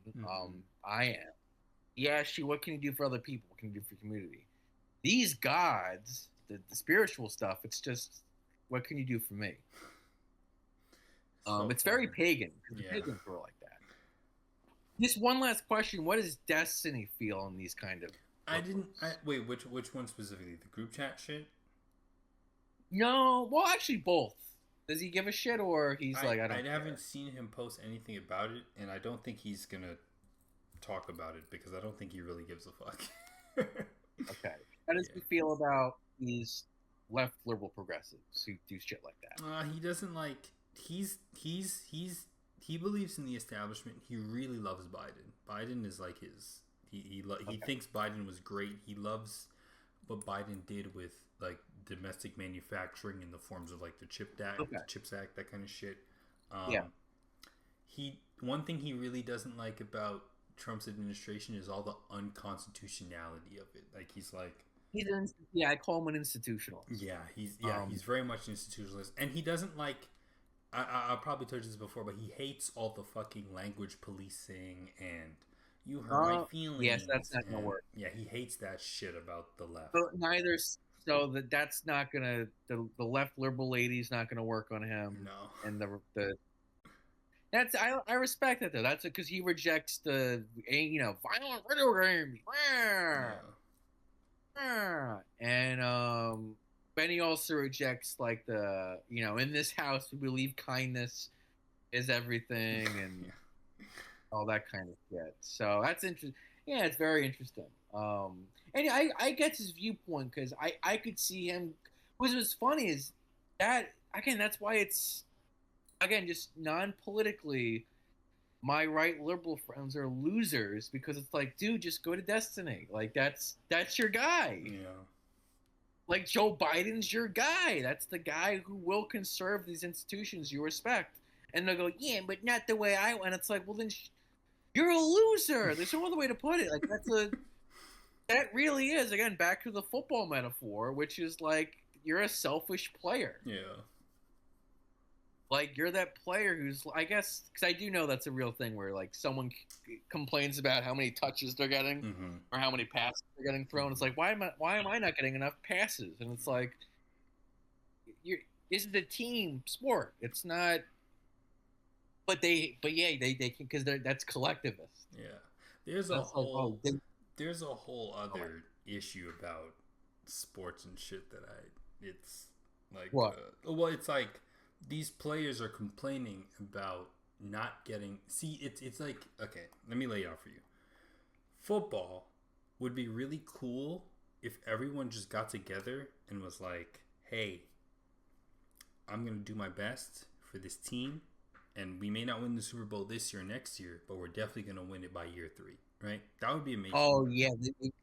I am. He asks you, what can you do for other people? What can you do for community? These gods, the spiritual stuff, it's just, what can you do for me? It's very pagan. Yeah. Pagans were like that. Just one last question. What does Destiny feel in these kind of... Wait, which one specifically? The group chat shit? No, well, actually, both. Does he give a shit, or he's like, I don't. I haven't seen him post anything about it, and I don't think he's gonna talk about it because I don't think he really gives a fuck. Okay, how does he feel about these left liberal progressives who do shit like that? He doesn't like. He believes in the establishment. He really loves Biden. Biden is like his. He thinks Biden was great. He loves what Biden did with like domestic manufacturing in the forms of like the CHIPS Act, that kind of shit. One thing he really doesn't like about Trump's administration is all the unconstitutionality of it. Like I call him an institutionalist. Yeah, he's very much an institutionalist, and he doesn't like. I probably told you this before, but he hates all the fucking language policing and you hurt my feelings. Yes, that's not gonna work. Yeah, he hates that shit about the left. But that's not gonna. The left liberal lady's not gonna work on him. No, and that's I respect that though. That's because he rejects the violent video games. Yeah. And Benny also rejects like the in this house we believe kindness is everything and all that kind of shit. So that's interesting. Yeah, it's very interesting. And I get his viewpoint because I could see him. What's funny is that again. That's why it's again just non-politically. my right liberal friends are losers because it's like, dude, just go to Destiny. Like that's your guy. Yeah. Like Joe Biden's your guy. That's the guy who will conserve these institutions you respect. And they'll go, yeah, but not the way I want. It's like, well, then you're a loser. There's no other way to put it. Like that really is, again, back to the football metaphor, which is like you're a selfish player. Yeah. Like you're that player who's, I guess, because I do know that's a real thing where like someone complains about how many touches they're getting or how many passes they're getting thrown. It's like, why am I not getting enough passes? And it's like, this is a team sport. It's not. But yeah, they can, because that's collectivist. Yeah. There's a whole other issue about sports and shit that it's like, what? Well, it's like these players are complaining about not getting. See, it's like, okay, let me lay it out for you. Football would be really cool if everyone just got together and was like, hey, I'm gonna do my best for this team. And we may not win the Super Bowl this year or next year, but we're definitely going to win it by year 3, right? That would be amazing. Oh, yeah.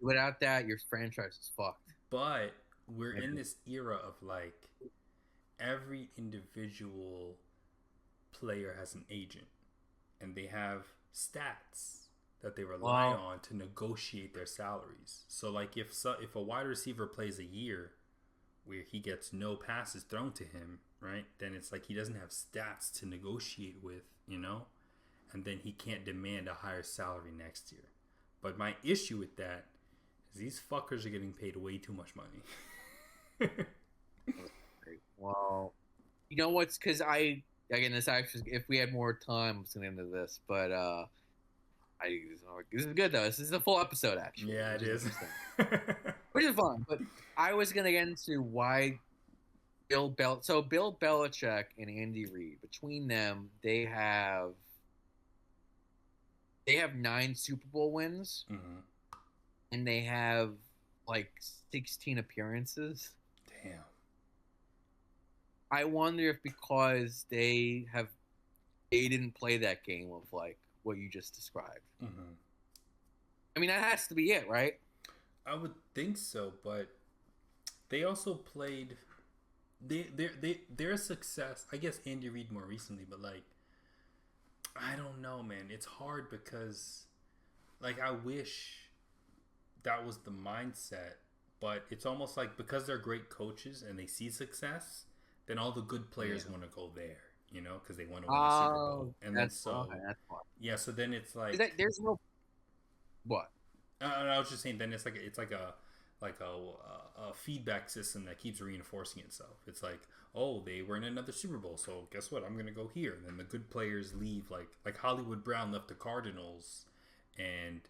Without that, your franchise is fucked. But we're in this era of, like, every individual player has an agent. And they have stats that they rely on to negotiate their salaries. So, like, if a wide receiver plays a year where he gets no passes thrown to him, right? Then it's like he doesn't have stats to negotiate with, and then he can't demand a higher salary next year. But my issue with that is these fuckers are getting paid way too much money. Well, you know what's, because this actually, if we had more time, I was going to end this, but this is good though. This is a full episode actually. Yeah, it is. Which is fun, but I was going to get into why Bill Belichick and Andy Reid, between them, they have 9 Super Bowl wins, and they have like 16 appearances. Damn. I wonder if because they didn't play that game of like what you just described. I mean, that has to be it, right? I would think so, but they also played. Their success, I guess Andy Reid more recently, but like, I don't know, man. It's hard because, like, I wish that was the mindset, but it's almost like because they're great coaches and they see success, then all the good players want to go there, because they want to win a Super Bowl. And then that's fine. Yeah, so then it's like there's no what? I was just saying. Then it's like a feedback system that keeps reinforcing itself. It's like, oh, they were in another Super Bowl, so guess what? I'm gonna go here. And then the good players leave, like Hollywood Brown left the Cardinals, and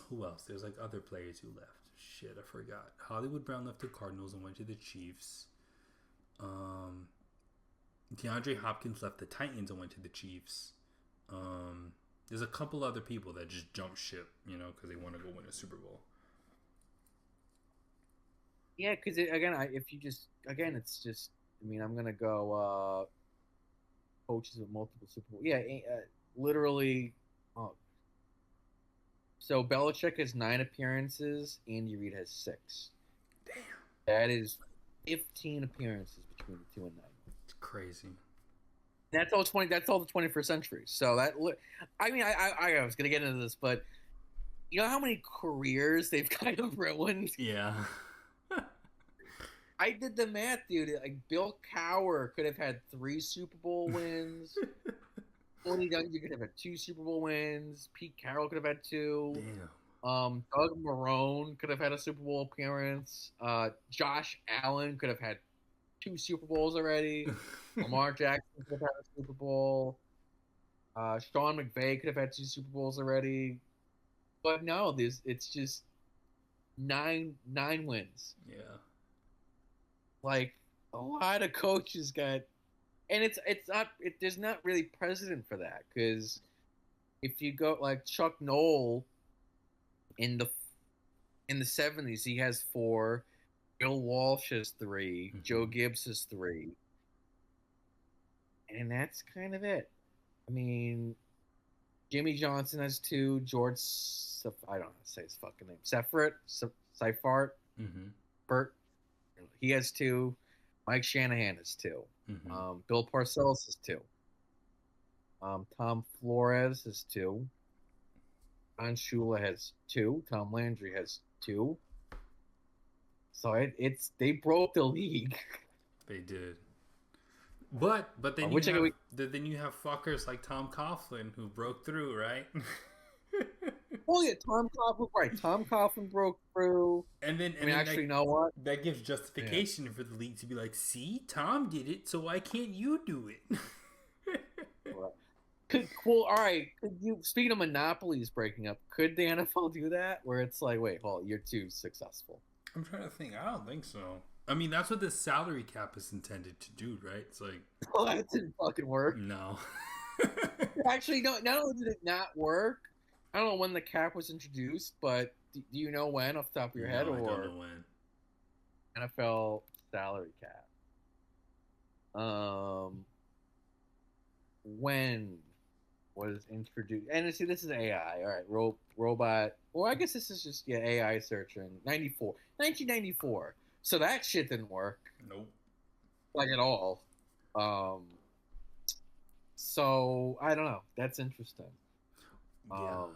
who else? There's like other players who left. Shit, I forgot. Hollywood Brown left the Cardinals and went to the Chiefs. DeAndre Hopkins left the Titans and went to the Chiefs. There's a couple other people that just jump ship, because they want to go win a Super Bowl. Yeah, because it's just. I mean, I'm gonna go coaches with multiple Super Bowl. Yeah, literally. So Belichick has 9 appearances. Andy Reid has 6. Damn. That is 15 appearances between the 2 and 9. It's crazy. That's all 20. That's all the 21st century. So that, I mean, I was gonna get into this, but you know how many careers they've kind of ruined? Yeah. I did the math, dude. Like Bill Cowher could have had 3 Super Bowl wins. Tony Dungy could have had 2 Super Bowl wins. Pete Carroll could have had 2. Damn. Doug Marrone could have had a Super Bowl appearance. Josh Allen could have had 2 Super Bowls already. Lamar Jackson could have had a Super Bowl. Sean McVay could have had 2 Super Bowls already. But no, it's just 9 wins. Yeah. Like a lot of coaches got, and it's not. There's not really precedent for that, because if you go like Chuck Noll in the 70s, he has 4. Bill Walsh has 3. Joe Gibbs has 3. And that's kind of it. I mean, Jimmy Johnson has 2. I don't know how to say his fucking name. Seifert, Mm-hmm. Bert. He has 2. Mike Shanahan has 2. Mm-hmm. Bill Parcells has 2. Tom Flores has 2. Don Shula has 2. Tom Landry has 2. So it's they broke the league. They did. But then then you have fuckers like Tom Coughlin who broke through, right? Oh yeah, Tom Coughlin, right? Tom Coughlin broke through. And then actually, you know what? That gives justification for the league to be like, see, Tom did it, so why can't you do it? All right. Speaking of monopolies breaking up, could the NFL do that? Where it's like, wait, hold, you're too successful. I'm trying to think. I don't think so. I mean, that's what the salary cap is intended to do, right? It's like, oh, that didn't fucking work. No. Actually, no. Not only did it not work, I don't know when the cap was introduced, but do you know when, off the top of your head, or I don't know when. NFL salary cap? When was introduced? And see, this is AI. All right, robot. Well, I guess this is just AI searching. 1994. So that shit didn't work. Nope. Like at all. So I don't know. That's interesting. Yeah.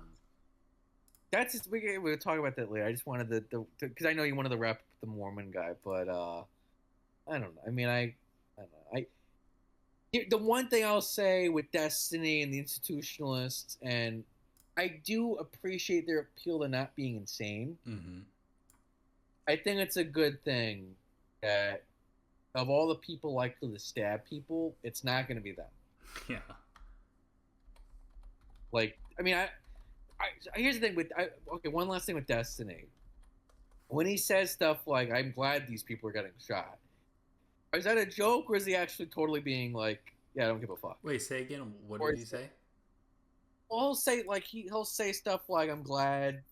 That's just, we'll talk about that later. I just wanted because I know you wanted to wrap up the Mormon guy, but I don't know. I mean, I don't know. The one thing I'll say with Destiny and the Institutionalists, and I do appreciate their appeal to not being insane. Mm-hmm. I think it's a good thing that of all the people likely to stab people, it's not going to be them. Yeah. Like, I mean, here's the thing with okay, one last thing with Destiny. When he says stuff like, "I'm glad these people are getting shot," is that a joke, or is he actually totally being like, "Yeah, I don't give a fuck"? Wait, say again. What did he say? Well, he'll say stuff like, "I'm glad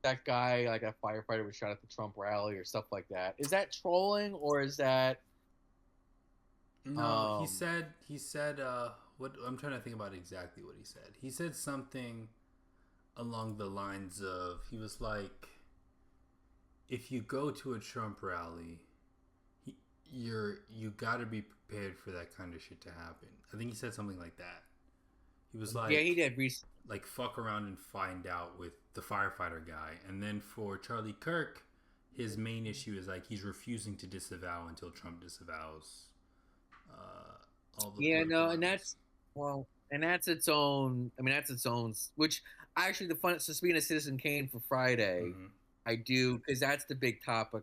that guy, like a firefighter, was shot at the Trump rally," or stuff like that. Is that trolling, or is that? No, he said. What I'm trying to think about exactly what he said. He said something along the lines of, he was like, if you go to a Trump rally, you got to be prepared for that kind of shit to happen. I think he said something like that. He was like, yeah, he did. Like, fuck around and find out with the firefighter guy. And then for Charlie Kirk, his main issue is like he's refusing to disavow until Trump disavows. All the and that's its own. I mean, that's its own. Which actually, so speaking of Citizen Kane for Friday, mm-hmm. I do, because that's the big topic.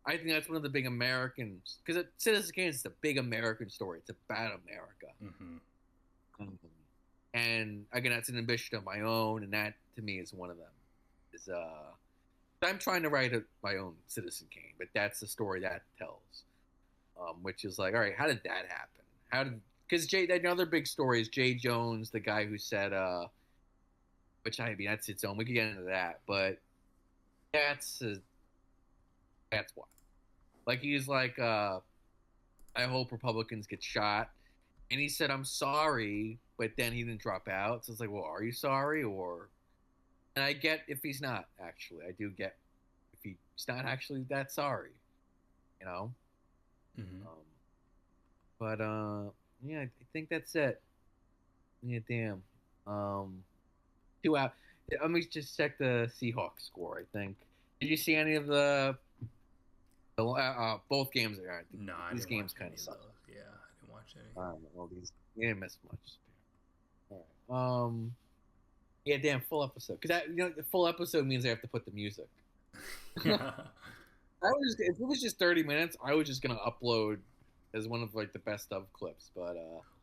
I think that's one of the big Americans, because Citizen Kane is the big American story. It's about America. Mm-hmm. And again, that's an ambition of my own, and that to me is one of them. I'm trying to write my own Citizen Kane, but that's the story that tells, which is like, all right, how did that happen? Because another big story is Jay Jones, the guy who said, which I mean, that's its own. We could get into that, but that's why. Like, he's like, I hope Republicans get shot. And he said, I'm sorry, but then he didn't drop out. So it's like, well, are you sorry? And I get if he's not, actually. I do get if he's not actually that sorry, you know? Mm-hmm. Yeah, I think that's it. Yeah, damn. 2 out. Let me just check the Seahawks score, I think. Did you see any of the both games? No, these games kind of suck. Yeah, I didn't watch any. Well, you didn't miss much. All right. Yeah, damn, full episode. Because the full episode means I have to put the music. Yeah. If it was just 30 minutes, I was just gonna upload as one of like the best of clips. But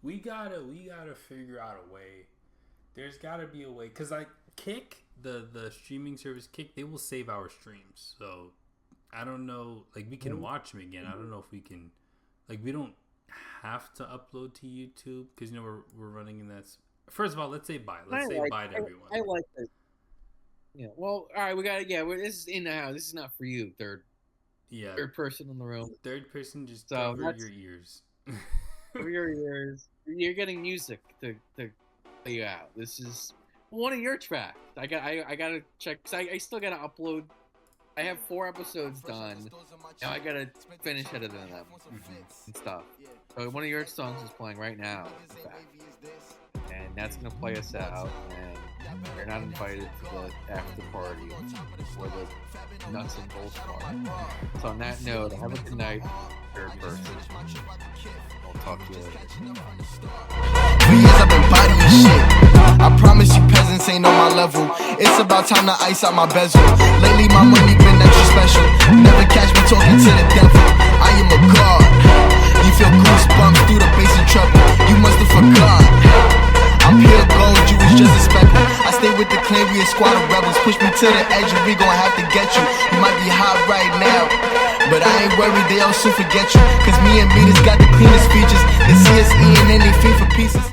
we gotta figure out a way. There's gotta be a way, because like Kick, the streaming service Kick, they will save our streams. So I don't know, like we can watch them again. I don't know if we can, like, we don't have to upload to YouTube, because we're running in that. First of all, let's say bye. Let's say bye to everyone. I like this. Yeah. Well, all right. We got to. Yeah. This is in the house. This is not for you. Third person in the room. Third person. Just cover your ears. For your ears, you're getting music to play you out. This is one of your tracks. I gotta check. 'Cause I still gotta upload. I have 4 episodes done. Now I gotta finish editing them and stuff. So one of your songs is playing right now, in fact. And that's gonna play us out. And you're not invited to the after party or the nuts and bolts party. So on that note, have a good night, third person. I'll talk to you later. 3 years I've been bodying shit. I promise you peasants ain't on my level. It's about time to ice out my bezel. Lately my money been extra special. Never catch me talking to the devil. I am a god. You feel goosebumps through the bass and treble. You must have forgot. I'm pure gold, you was just a speckle. I stay with the clan, we a squad of rebels. Push me to the edge and we gon' have to get you. You might be hot right now, but I ain't worried, they'll soon forget you. Cause me and Metas got the cleanest features. They see us eating and they feed for pieces.